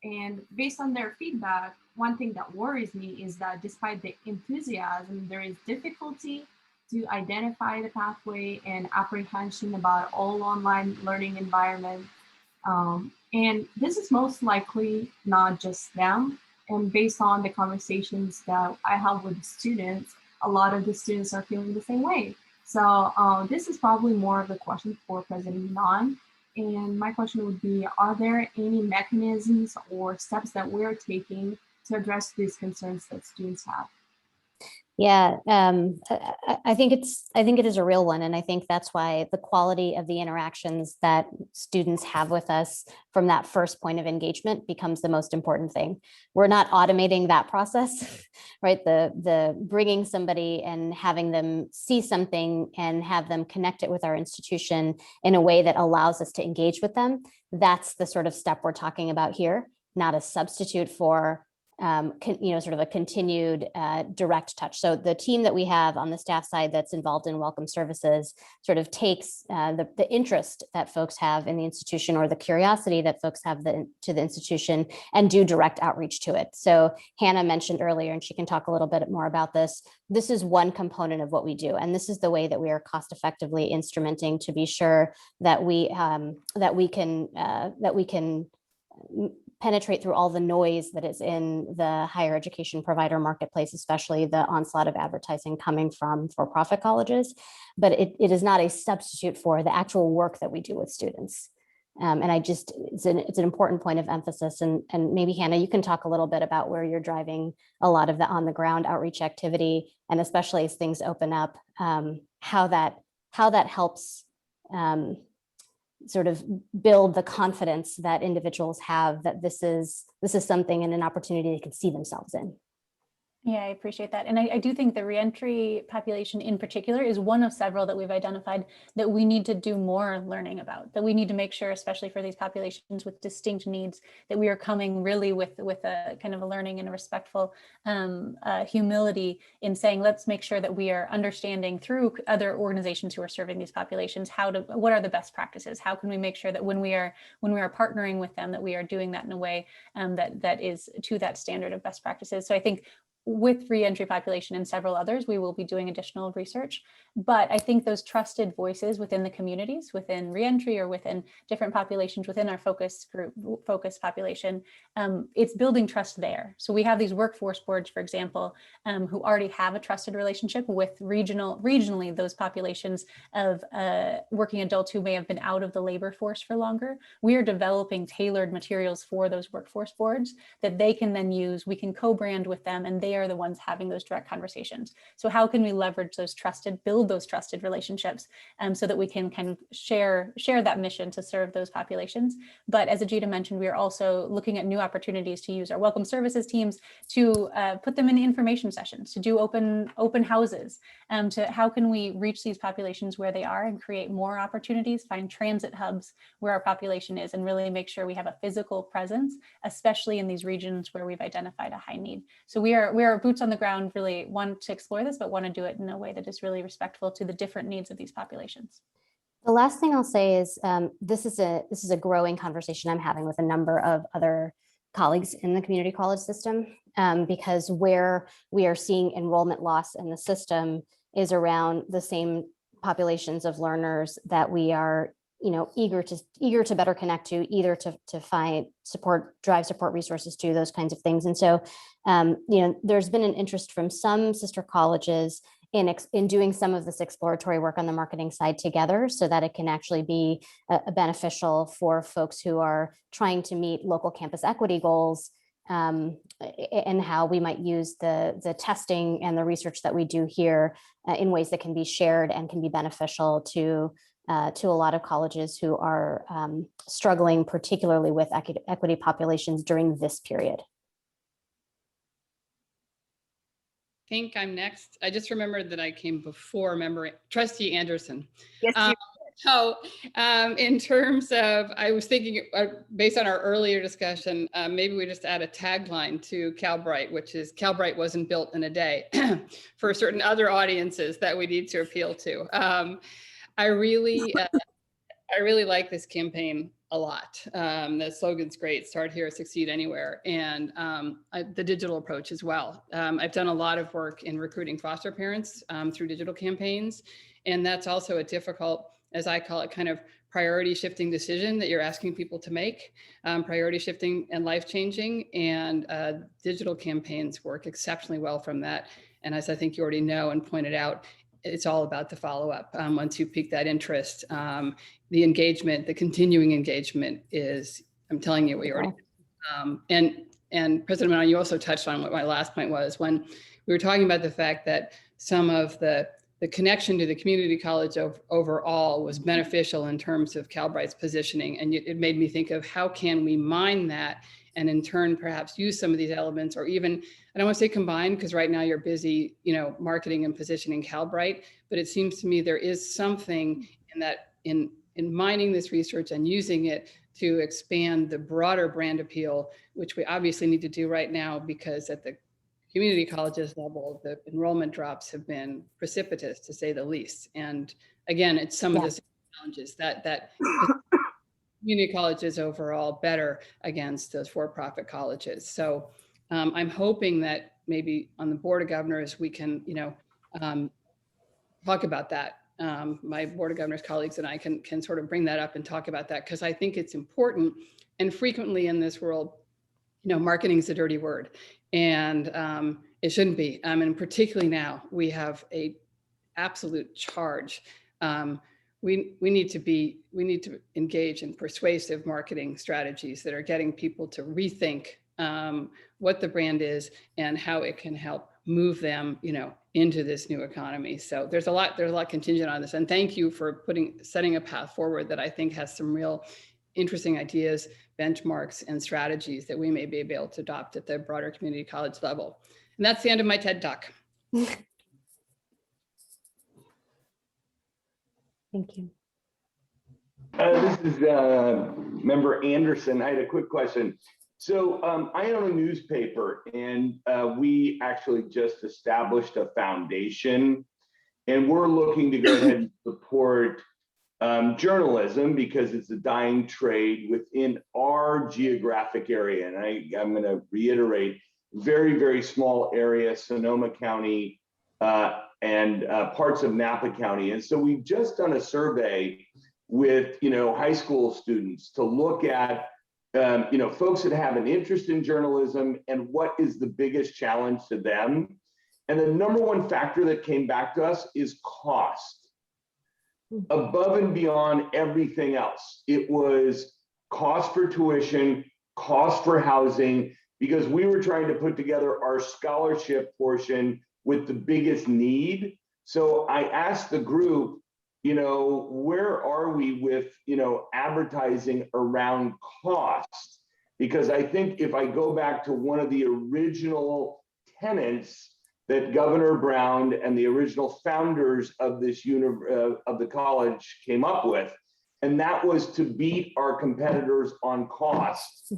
And based on their feedback, one thing that worries me is that despite the enthusiasm, there is difficulty to identify the pathway and apprehension about all online learning environment. And this is most likely not just them. And based on the conversations that I have with the students, a lot of the students are feeling the same way. So this is probably more of the question for President Nan. And my question would be, are there any mechanisms or steps that we're taking to address these concerns that students have? Yeah, I think it is a real one. And I think that's why the quality of the interactions that students have with us from that first point of engagement becomes the most important thing. We're not automating that process, right? The bringing somebody and having them see something and have them connect it with our institution in a way that allows us to engage with them. That's the sort of step we're talking about here, not a substitute for sort of a continued direct touch. So the team that we have on the staff side that's involved in welcome services sort of takes the interest that folks have in the institution, or the curiosity that folks have to the institution, and do direct outreach to it. So Hannah mentioned earlier, and she can talk a little bit more about this. This is one component of what we do, and this is the way that we are cost effectively instrumenting to be sure that we can penetrate through all the noise that is in the higher education provider marketplace, especially the onslaught of advertising coming from for-profit colleges. But it is not a substitute for the actual work that we do with students. And it's an important point of emphasis. And maybe Hannah, you can talk a little bit about where you're driving a lot of the on-the-ground outreach activity, and especially as things open up, how that helps sort of build the confidence that individuals have that this is something and an opportunity they can see themselves in. Yeah, I appreciate that. And I do think the reentry population in particular is one of several that we've identified that we need to do more learning about, that we need to make sure, especially for these populations with distinct needs, that we are coming really with a kind of a learning and a respectful humility in saying, let's make sure that we are understanding through other organizations who are serving these populations, what are the best practices? How can we make sure that when we are partnering with them, that we are doing that in a way that is to that standard of best practices. So I think with reentry population and several others, we will be doing additional research. But I think those trusted voices within the communities, within reentry or within different populations within our focus population, it's building trust there. So we have these workforce boards, for example, who already have a trusted relationship with regionally those populations of working adults who may have been out of the labor force for longer. We are developing tailored materials for those workforce boards that they can then use. We can co-brand with them, and they are the ones having those direct conversations. So how can we leverage those build those trusted relationships so that we can kind of share that mission to serve those populations? But as Ajita mentioned, we are also looking at new opportunities to use our welcome services teams to put them in information sessions, to do open houses, to how can we reach these populations where they are and create more opportunities, find transit hubs where our population is, and really make sure we have a physical presence, especially in these regions where we've identified a high need. So we are boots on the ground, really want to explore this, but want to do it in a way that is really respectful to the different needs of these populations. The last thing I'll say is this is a growing conversation I'm having with a number of other colleagues in the community college system, because where we are seeing enrollment loss in the system is around the same populations of learners that we are, eager to better connect to, either to find support, drive support resources to, those kinds of things. And so, there's been an interest from some sister colleges in doing some of this exploratory work on the marketing side together, so that it can actually be beneficial for folks who are trying to meet local campus equity goals, and how we might use the testing and the research that we do here in ways that can be shared and can be beneficial to a lot of colleges who are struggling, particularly with equity populations during this period. I think I'm next. I just remembered that I came before Trustee Anderson. Yes, so in terms of, I was thinking based on our earlier discussion, maybe we just add a tagline to Calbright, which is Calbright wasn't built in a day for certain other audiences that we need to appeal to. I really like this campaign a lot. The slogan's great, start here, succeed anywhere. And the digital approach as well. I've done a lot of work in recruiting foster parents through digital campaigns. And that's also a difficult, as I call it, kind of priority shifting decision that you're asking people to make, priority shifting and life changing. And digital campaigns work exceptionally well from that. And as I think you already know and pointed out, it's all about the follow-up. Once you pique that interest, the engagement, the continuing engagement is, I'm telling you, we already, and President Manon, you also touched on what my last point was when we were talking about the fact that some of the connection to the community college overall was beneficial in terms of Calbright's positioning. And it made me think of how can we mine that and in turn perhaps use some of these elements, or even, I don't want to say combine, because right now you're busy, marketing and positioning Calbright, but it seems to me there is something in that, in mining this research and using it to expand the broader brand appeal, which we obviously need to do right now, because at the community colleges level, the enrollment drops have been precipitous, to say the least. And again, it's some of the same challenges that community colleges overall better against those for-profit colleges. So I'm hoping that maybe on the Board of Governors, we can, talk about that. My Board of Governors colleagues and I can sort of bring that up and talk about that, because I think it's important. And frequently in this world, marketing is a dirty word, and it shouldn't be. And particularly now, we have a absolute charge. We need to engage in persuasive marketing strategies that are getting people to rethink what the brand is and how it can help move them, into this new economy. So there's a lot contingent on this. And thank you for setting a path forward that I think has some real interesting ideas, benchmarks, and strategies that we may be able to adopt at the broader community college level. And that's the end of my TED Talk. Thank you. This is Member Anderson. I had a quick question. So I own a newspaper, and we actually just established a foundation, and we're looking to go ahead and support journalism because it's a dying trade within our geographic area. And I'm going to reiterate, very, very small area, Sonoma County, and parts of Napa County. And so we've just done a survey with, high school students to look at, folks that have an interest in journalism and what is the biggest challenge to them. And the number one factor that came back to us is cost. Above and beyond everything else, it was cost for tuition, cost for housing, because we were trying to put together our scholarship portion with the biggest need. So I asked the group, where are we with, advertising around cost? Because I think if I go back to one of the original tenets that Governor Brown and the original founders of this of the college came up with, and that was to beat our competitors on cost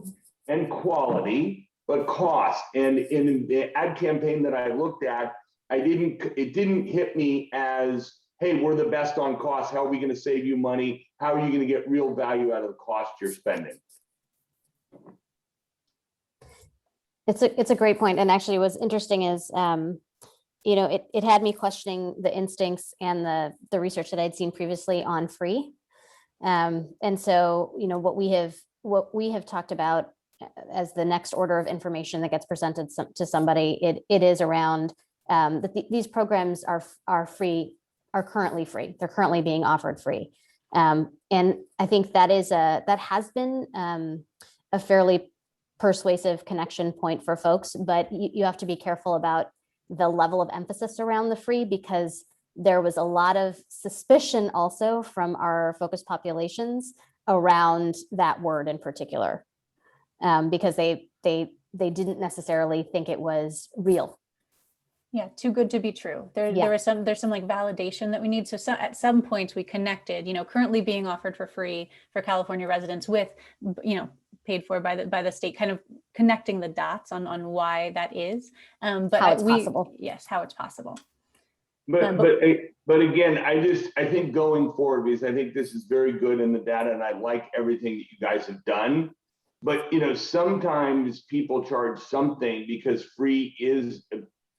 and quality, but cost. And in the ad campaign that I looked at, it didn't hit me as, hey, we're the best on cost. How are we going to save you money? How are you going to get real value out of the cost you're spending? It's a great point. And actually what's interesting is, it had me questioning the instincts and the research that I'd seen previously on free. And so, what we have talked about as the next order of information that gets presented to somebody, it is around that these programs are free, are currently free. They're currently being offered free. And I think that has been a fairly persuasive connection point for folks, but you have to be careful about the level of emphasis around the free, because there was a lot of suspicion also from our focus populations around that word in particular, because they didn't necessarily think it was real. Yeah, too good to be true. There's some like validation that we need. So at some points we connected, currently being offered for free for California residents with, paid for by the state, kind of connecting the dots on why that is. But how it's possible. Yes, how it's possible. But again, I think going forward, because I think this is very good in the data, and I like everything that you guys have done. But sometimes people charge something because free is,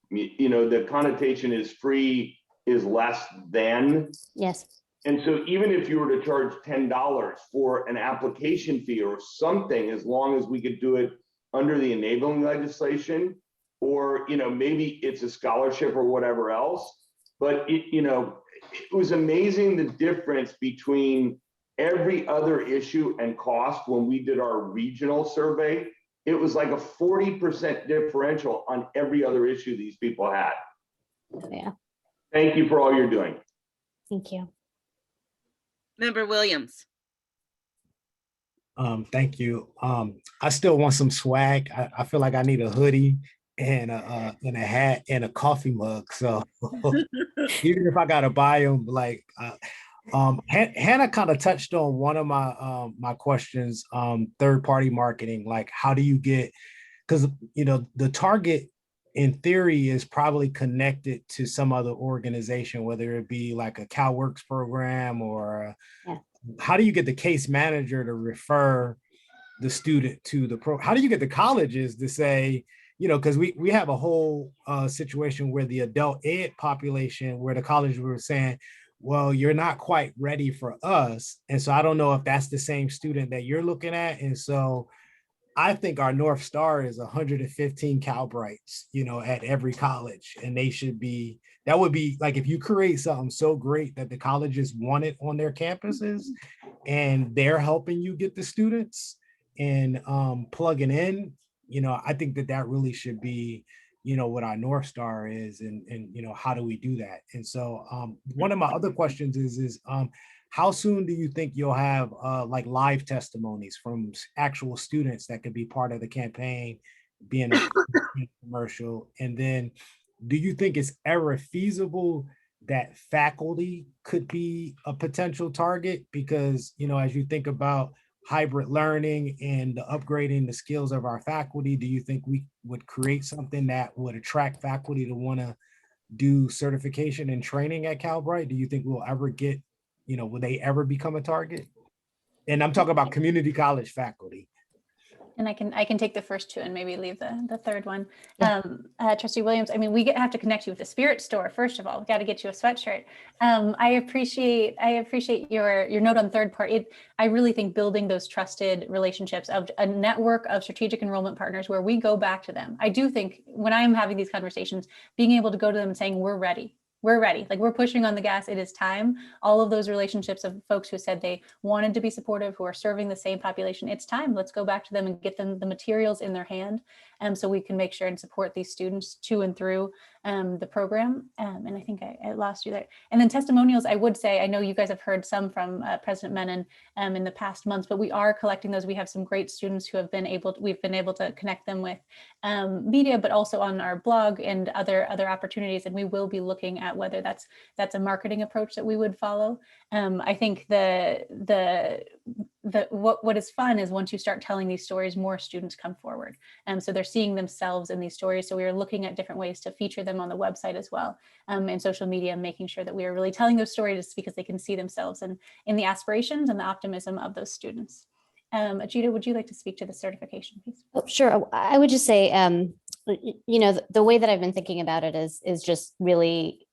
the connotation is free is less than. Yes. And so even if you were to charge $10 for an application fee or something, as long as we could do it under the enabling legislation, or maybe it's a scholarship or whatever else. But it was amazing the difference between every other issue and cost when we did our regional survey. It was like a 40% differential on every other issue these people had. Yeah. Thank you for all you're doing. Thank you. Member Williams. Thank you. I still want some swag. I feel like I need a hoodie and a hat and a coffee mug. So even if I gotta buy them, like Hannah kind of touched on one of my questions, third-party marketing. Like, how do you get, because the target in theory is probably connected to some other organization, whether it be like a CalWorks program or how do you get the case manager to refer the student to the pro? How do you get the colleges to say, because we have a whole situation where the adult ed population, where the colleges were saying, well, you're not quite ready for us. And so I don't know if that's the same student that you're looking at. And so I think our North Star is 115 Calbrights, at every college. And they should be, that would be like, if you create something so great that the colleges want it on their campuses and they're helping you get the students and plugging in, I think that really should be, what our North Star is and how do we do that? And so one of my other questions is how soon do you think you'll have like live testimonies from actual students that could be part of the campaign, being a commercial? And then do you think it's ever feasible that faculty could be a potential target? Because, as you think about hybrid learning and upgrading the skills of our faculty, do you think we would create something that would attract faculty to want to do certification and training at Calbright? Do you think we'll ever get, will they ever become a target? And I'm talking about community college faculty. And I can take the first two and maybe leave the third one. Trustee Williams, I mean, have to connect you with the Spirit store. First of all, we got to get you a sweatshirt. I appreciate your note on third party. I really think building those trusted relationships of a network of strategic enrollment partners where we go back to them. I do think when I'm having these conversations, being able to go to them and saying, we're ready. We're ready. Like, we're pushing on the gas. It is time. All of those relationships of folks who said they wanted to be supportive, who are serving the same population. It's time. Let's go back to them and get them the materials in their hand, so we can make sure and support these students to and through the program. And I think I lost you there. And then testimonials, I would say, I know you guys have heard some from President Menon in the past months, but we are collecting those. We have some great students who we've been able to connect them with media, but also on our blog and other opportunities. And we will be looking at whether that's a marketing approach that we would follow. I think what is fun is once you start telling these stories, more students come forward. So they're seeing themselves in these stories. So we are looking at different ways to feature them on the website as well, and social media, making sure that we are really telling those stories because they can see themselves in the aspirations and the optimism of those students. Ajita, would you like to speak to the certification piece? Oh, sure. I would just say, the way that I've been thinking about it is just really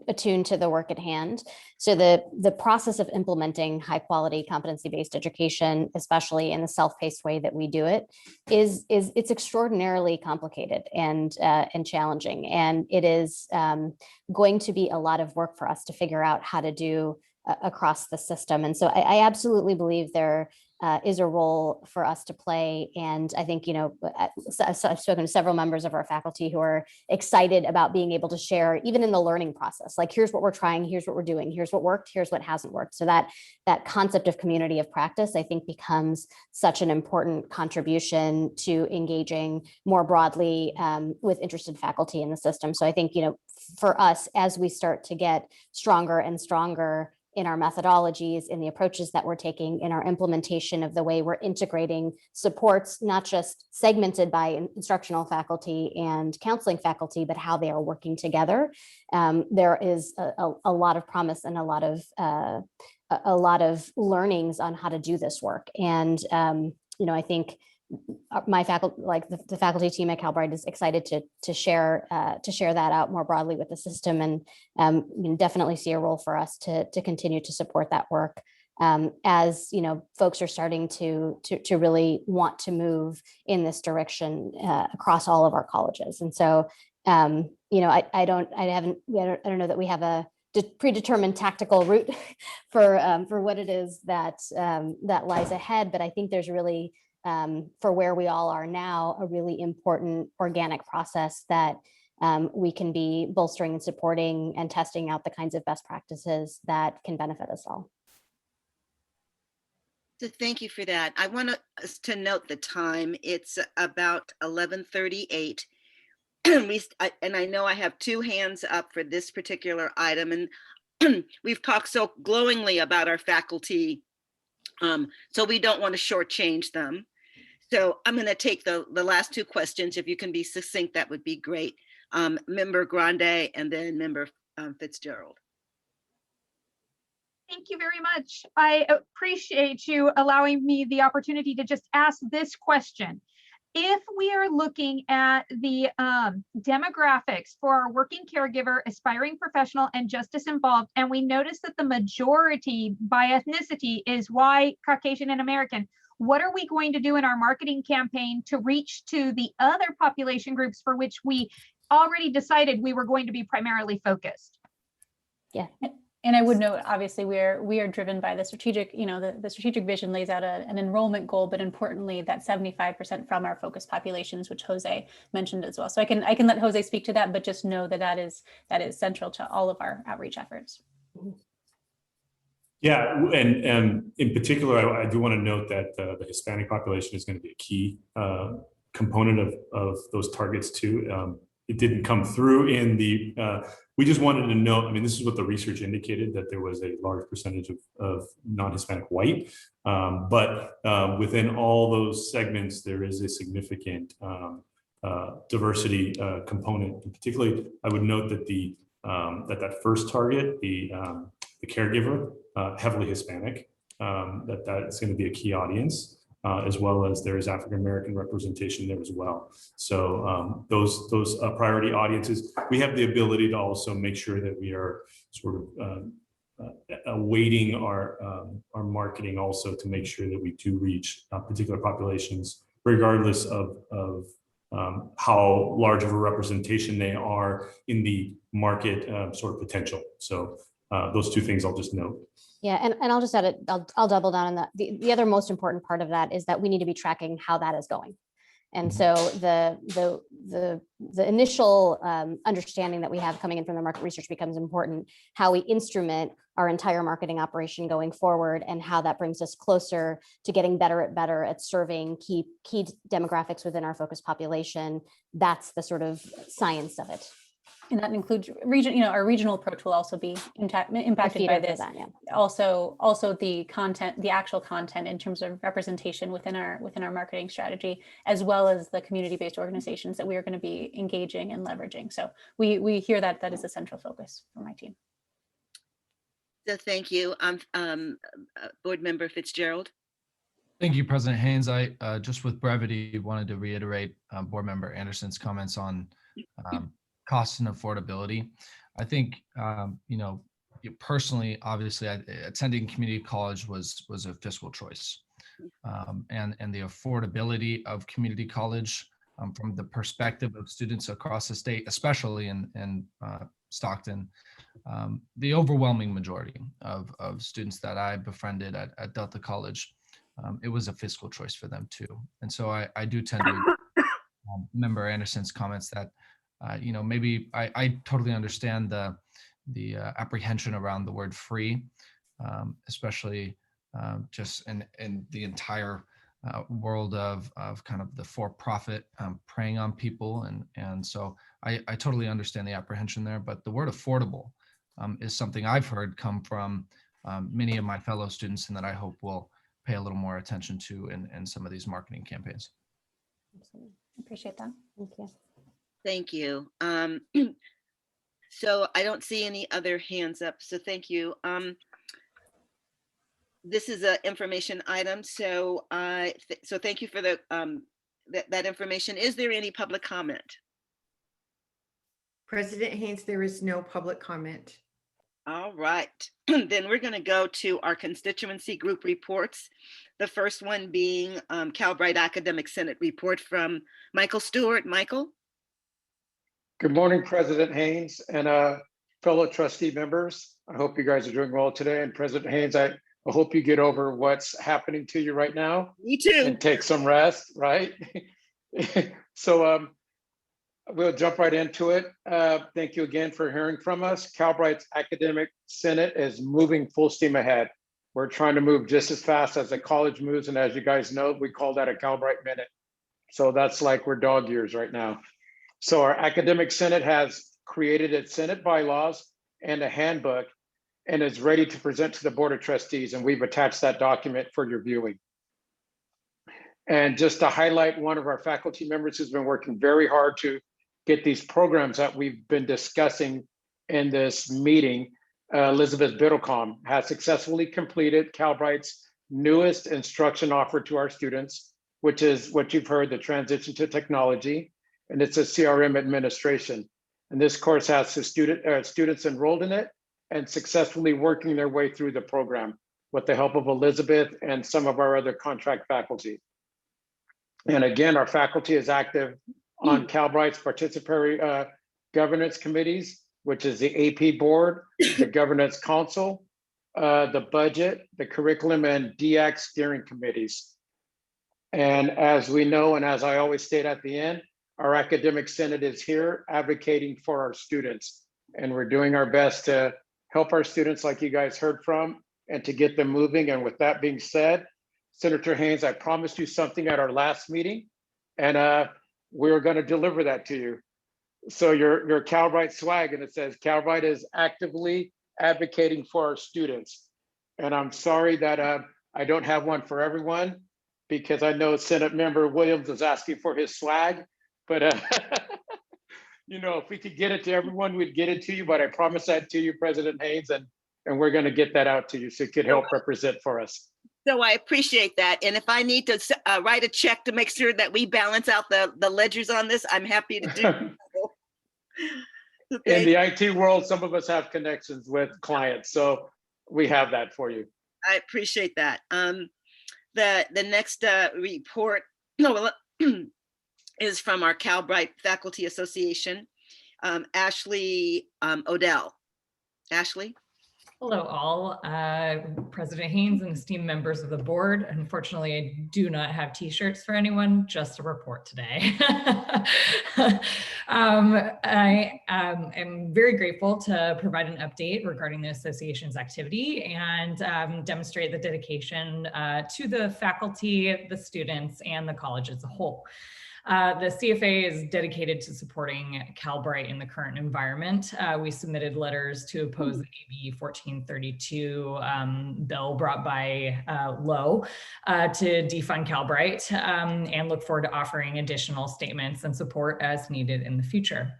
attuned to the work at hand. So the process of implementing high quality competency-based education, especially in the self-paced way that we do it, it's extraordinarily complicated and challenging. And it is going to be a lot of work for us to figure out how to do across the system. And so I absolutely believe there is a role for us to play. And I think, I've spoken to several members of our faculty who are excited about being able to share, even in the learning process, like, here's what we're trying, here's what we're doing, here's what worked, here's what hasn't worked. So that concept of community of practice, I think, becomes such an important contribution to engaging more broadly with interested faculty in the system. So I think, for us, as we start to get stronger and stronger in our methodologies, in the approaches that we're taking, in our implementation of the way we're integrating supports, not just segmented by instructional faculty and counseling faculty, but how they are working together. There is a lot of promise and a lot of learnings on how to do this work. And I think my faculty, like the faculty team at Calbright, is excited to share that out more broadly with the system, and definitely see a role for us to continue to support that work as folks are starting to really want to move in this direction across all of our colleges. And so I don't know that we have a predetermined tactical route for what it is that lies ahead, but I think there's really for where we all are now, a really important organic process that we can be bolstering and supporting and testing out the kinds of best practices that can benefit us all. So thank you for that. I want us to note the time. It's about 11:38. And I know I have two hands up for this particular item, and we've talked so glowingly about our faculty, so we don't want to shortchange them. So I'm going to take the last two questions. If you can be succinct, that would be great. Member Grande and then Member Fitzgerald. Thank you very much. I appreciate you allowing me the opportunity to just ask this question. If we are looking at the demographics for our working caregiver, aspiring professional, and justice involved, and we notice that the majority by ethnicity is white, Caucasian, and American, what are we going to do in our marketing campaign to reach to the other population groups for which we already decided we were going to be primarily focused? Yeah. And I would note, obviously, we are driven by the strategic, the strategic vision lays out an enrollment goal, but importantly, that 75% from our focus populations, which Jose mentioned as well. So I can let Jose speak to that, but just know that is central to all of our outreach efforts. Yeah, and in particular, I do want to note that the Hispanic population is going to be a key component of those targets too. It didn't come through in the, we just wanted to note, this is what the research indicated, that there was a large percentage of non-Hispanic white, but within all those segments, there is a significant diversity component. And particularly, I would note that that first target, the caregiver, heavily Hispanic, that is going to be a key audience. as well as there is African American representation there as well. So those priority audiences, we have the ability to also make sure that we are sort of awaiting our marketing also to make sure that we do reach particular populations, regardless of how large of a representation they are in the market sort of potential. So those two things I'll just note. Yeah, and I'll just add it, I'll double down on that. The other most important part of that is that we need to be tracking how that is going. And so the initial understanding that we have coming in from the market research becomes important, how we instrument our entire marketing operation going forward, and how that brings us closer to getting better at serving key demographics within our focus population. That's the sort of science of it. And that includes region, our regional approach will also be impacted by this. That, yeah. Also the content, the actual content in terms of representation within our marketing strategy, as well as the community-based organizations that we are going to be engaging and leveraging. So we hear that is a central focus for my team. So thank you. Board Member Fitzgerald. Thank you, President Haynes. I just with brevity wanted to reiterate Board Member Anderson's comments on cost and affordability. I think, personally, obviously, attending community college was a fiscal choice. And the affordability of community college from the perspective of students across the state, especially in Stockton, the overwhelming majority of students that I befriended at Delta College, it was a fiscal choice for them too. And so I do tend to Member Anderson's comments that maybe I totally understand the apprehension around the word free, especially just in the entire world of kind of the for-profit preying on people. And so I totally understand the apprehension there, but the word affordable is something I've heard come from many of my fellow students, and that I hope will pay a little more attention to in some of these marketing campaigns. Absolutely. Appreciate that. Thank you. Thank you. So I don't see any other hands up, so thank you. This is an information item, so so thank you for the that information. Is there any public comment? President Haynes, there is no public comment. All right, then we're going to go to our constituency group reports. The first one being Calbright Academic Senate report from Michael Stewart. Michael. Good morning, President Haynes and fellow trustee members. I hope you guys are doing well today. And President Haynes, I hope you get over what's happening to you right now. Me too. And take some rest, right? So we'll jump right into it. Thank you again for hearing from us. Calbright's Academic Senate is moving full steam ahead. We're trying to move just as fast as the college moves. And as you guys know, we call that a Calbright minute. So that's like we're dog years right now. So our Academic Senate has created its Senate bylaws and a handbook and is ready to present to the Board of Trustees. And we've attached that document for your viewing. And just to highlight one of our faculty members who's been working very hard to get these programs that we've been discussing in this meeting, Elizabeth Biddlecom has successfully completed Calbright's newest instruction offer to our students, which is what you've heard, the transition to technology. And it's a CRM administration. And this course has the students enrolled in it and successfully working their way through the program with the help of Elizabeth and some of our other contract faculty. And again, our faculty is active on Calbright's participatory governance committees, which is the AP board, the governance council, the budget, the curriculum, and DX steering committees. And as we know, and as I always state at the end, our Academic Senate is here advocating for our students. And we're doing our best to help our students like you guys heard from and to get them moving. And with that being said, Senator Haynes, I promised you something at our last meeting, and we're going to deliver that to you. So your Calbright swag, and it says Calbright is actively advocating for our students. And I'm sorry that I don't have one for everyone, because I know Senate Member Williams is asking for his swag. But, if we could get it to everyone, we'd get it to you. But I promise that to you, President Haynes, and we're going to get that out to you so it could help represent for us. So I appreciate that. And if I need to write a check to make sure that we balance out the ledgers on this, I'm happy to do so. In the IT world, some of us have connections with clients, so we have that for you. I appreciate that. The next report is from our Calbright Faculty Association, Ashley Odell. Ashley? Hello all, President Haynes and esteemed members of the board. Unfortunately, I do not have t-shirts for anyone, just a report today. I am very grateful to provide an update regarding the association's activity and demonstrate the dedication to the faculty, the students, and the college as a whole. The CFA is dedicated to supporting Calbright in the current environment. We submitted letters to oppose the AB 1432 bill brought by Lowe to defund Calbright and look forward to offering additional statements and support as needed in the future.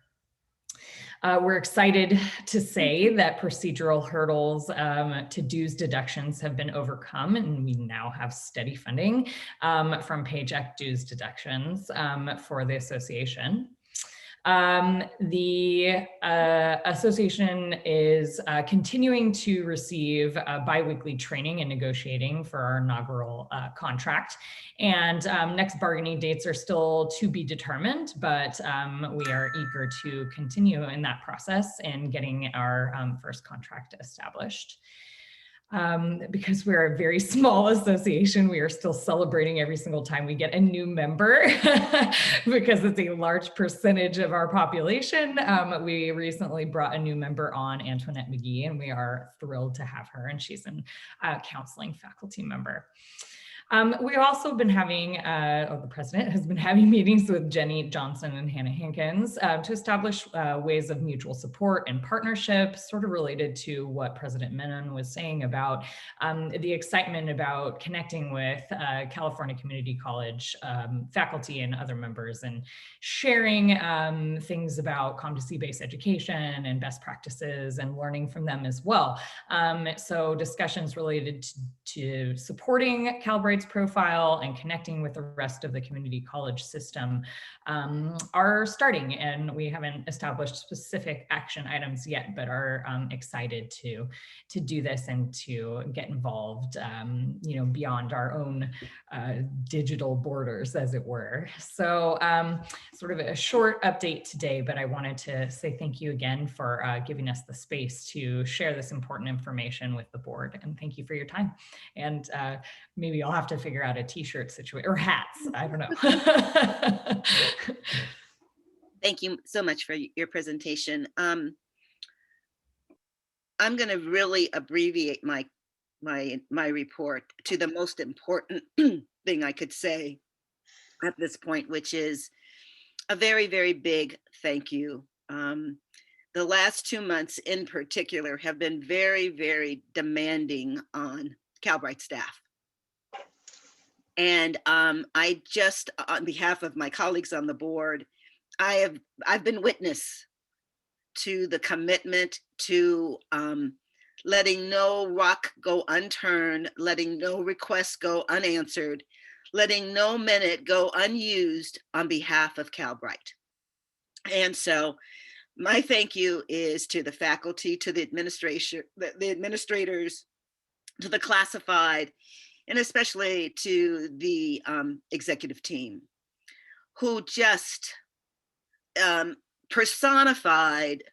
We're excited to say that procedural hurdles to dues deductions have been overcome, and we now have steady funding from paycheck dues deductions for the association. The association is continuing to receive biweekly training and negotiating for our inaugural contract. And next bargaining dates are still to be determined, but we are eager to continue in that process and getting our first contract established. Because we're a very small association, we are still celebrating every single time we get a new member because it's a large percentage of our population. We recently brought a new member on, Antoinette McGee, and we are thrilled to have her, and she's a counseling faculty member. We've also been having, the president has been having meetings with Jenny Johnson and Hannah Hankins to establish ways of mutual support and partnership, sort of related to what President Menon was saying about the excitement about connecting with California Community College faculty and other members and sharing things about competency-based education and best practices and learning from them as well. So discussions related to supporting Calbright's profile and connecting with the rest of the community college system are starting, and we haven't established specific action items yet, but are excited to do this and to get involved, you know, beyond our own digital borders, as it were. So sort of a short update today, but I wanted to say thank you again for giving us the space to share this important information with the board, and thank you for your time. And maybe I'll have to figure out a t-shirt situation or hats. I don't know. Thank you so much for your presentation. I'm going to really abbreviate my report to the most important thing I could say at this point, which is a very, very big thank you. The last 2 months in particular have been very, very demanding on Calbright staff. And I just, on behalf of my colleagues on the board, I've been witness to the commitment to letting no rock go unturned, letting no request go unanswered, letting no minute go unused on behalf of Calbright. And so my thank you is to the faculty, to the administration, the administrators, to the classified, and especially to the executive team, who just personified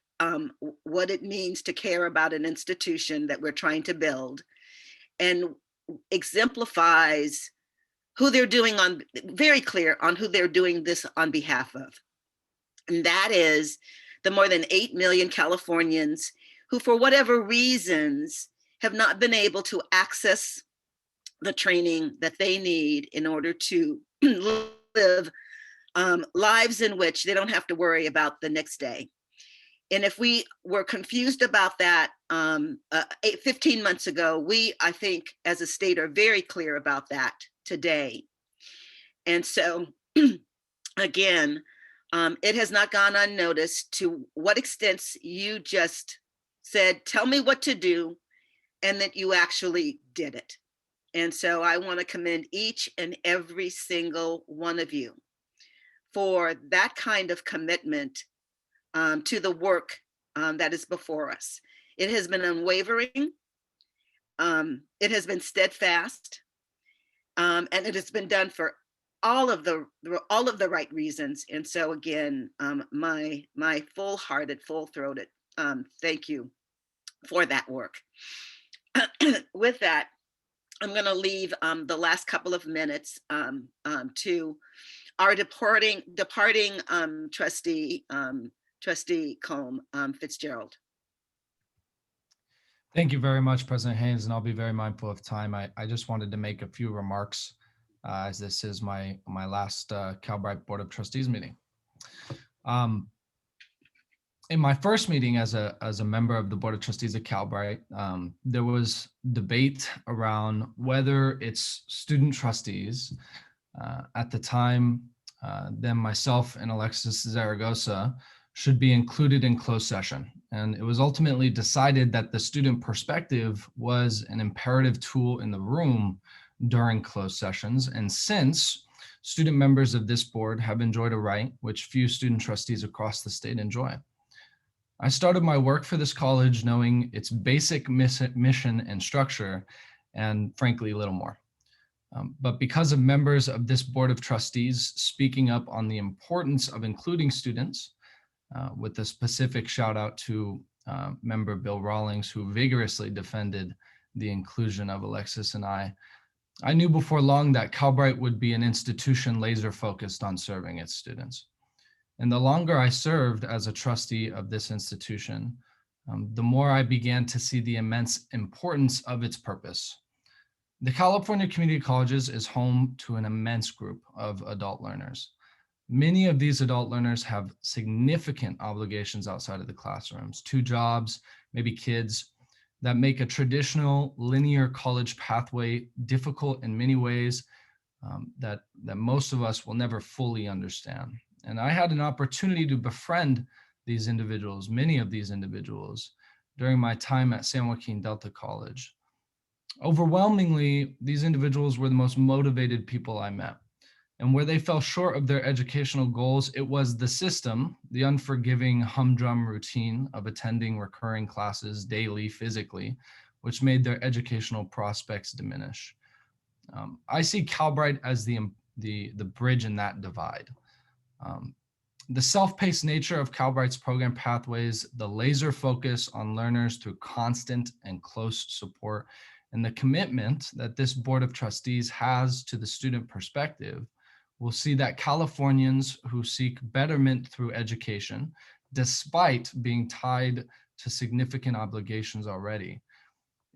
what it means to care about an institution that we're trying to build, and exemplifies who they're doing on, very clear on who they're doing this on behalf of. And that is the more than 8 million Californians who, for whatever reasons, have not been able to access the training that they need in order to live lives in which they don't have to worry about the next day. And if we were confused about that 15 months ago, we, I think, as a state are very clear about that today. And so, again, it has not gone unnoticed to what extent you just said, tell me what to do, and that you actually did it. And so I want to commend each and every single one of you for that kind of commitment to the work that is before us. It has been unwavering. It has been steadfast, and it has been done for all of the right reasons. And so again, my full-hearted, full-throated thank you for that work. With that, I'm going to leave the last couple of minutes to our departing trustee, Trustee Colm Fitzgerald. Thank you very much, President Haynes, and I'll be very mindful of time. I just wanted to make a few remarks as this is my last Calbright Board of Trustees meeting. In my first meeting as a member of the Board of Trustees at Calbright, there was debate around whether its student trustees at the time, then myself and Alexis Zaragoza, should be included in closed session. And it was ultimately decided that the student perspective was an imperative tool in the room during closed sessions. And since student members of this board have enjoyed a right which few student trustees across the state enjoy, I started my work for this college knowing its basic mission and structure, and frankly, little more. But because of members of this Board of Trustees speaking up on the importance of including students, with a specific shout out to member Bill Rawlings, who vigorously defended the inclusion of Alexis and I knew before long that Calbright would be an institution laser focused on serving its students. And the longer I served as a trustee of this institution, the more I began to see the immense importance of its purpose. The California Community Colleges is home to an immense group of adult learners. Many of these adult learners have significant obligations outside of the classrooms, 2 jobs, maybe kids, that make a traditional linear college pathway difficult in many ways that most of us will never fully understand. And I had an opportunity to befriend these individuals, many of these individuals, during my time at San Joaquin Delta College. Overwhelmingly, these individuals were the most motivated people I met. And where they fell short of their educational goals, it was the system, the unforgiving humdrum routine of attending recurring classes daily physically, which made their educational prospects diminish. I see Calbright as the bridge in that divide. The self-paced nature of Calbright's program pathways, the laser focus on learners through constant and close support, and the commitment that this Board of Trustees has to the student perspective, will see that Californians who seek betterment through education, despite being tied to significant obligations already,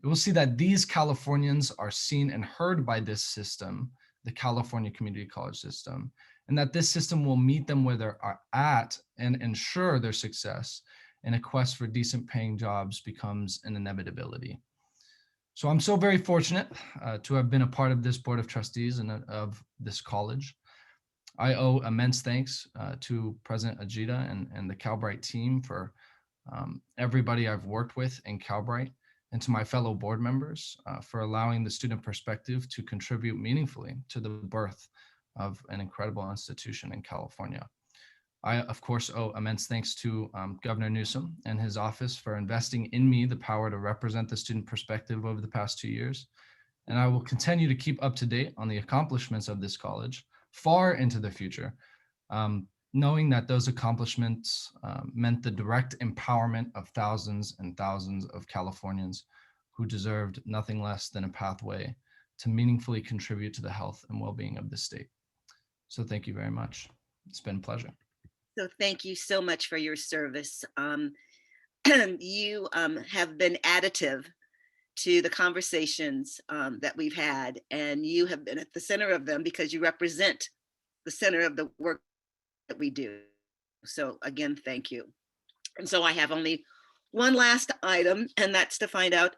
we'll see that these Californians are seen and heard by this system, the California Community College system, and that this system will meet them where they're at and ensure their success, and a quest for decent paying jobs becomes an inevitability. So I'm so very fortunate to have been a part of this Board of Trustees and of this college. I owe immense thanks to President Ajita and the Calbright team for everybody I've worked with in Calbright, and to my fellow board members for allowing the student perspective to contribute meaningfully to the birth of an incredible institution in California. I, of course, owe immense thanks to Governor Newsom and his office for investing in me the power to represent the student perspective over the past 2 years. And I will continue to keep up to date on the accomplishments of this college far into the future, knowing that those accomplishments meant the direct empowerment of thousands and thousands of Californians who deserved nothing less than a pathway to meaningfully contribute to the health and well-being of the state. So thank you very much. It's been a pleasure. So thank you so much for your service. You have been additive to the conversations that we've had, and you have been at the center of them because you represent the center of the work that we do. So again, thank you. And so I have only one last item, and that's to find out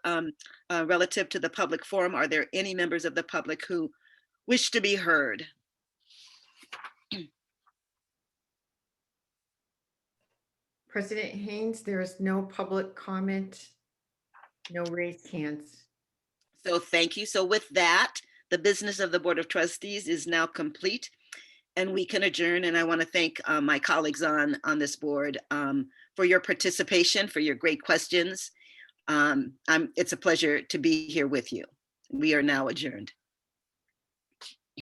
relative to the public forum, are there any members of the public who wish to be heard? President Haynes, there is no public comment, no raised hands. So thank you. So with that, the business of the Board of Trustees is now complete and we can adjourn. And I want to thank my colleagues on this board for your participation, for your great questions. It's a pleasure to be here with you. We are now adjourned.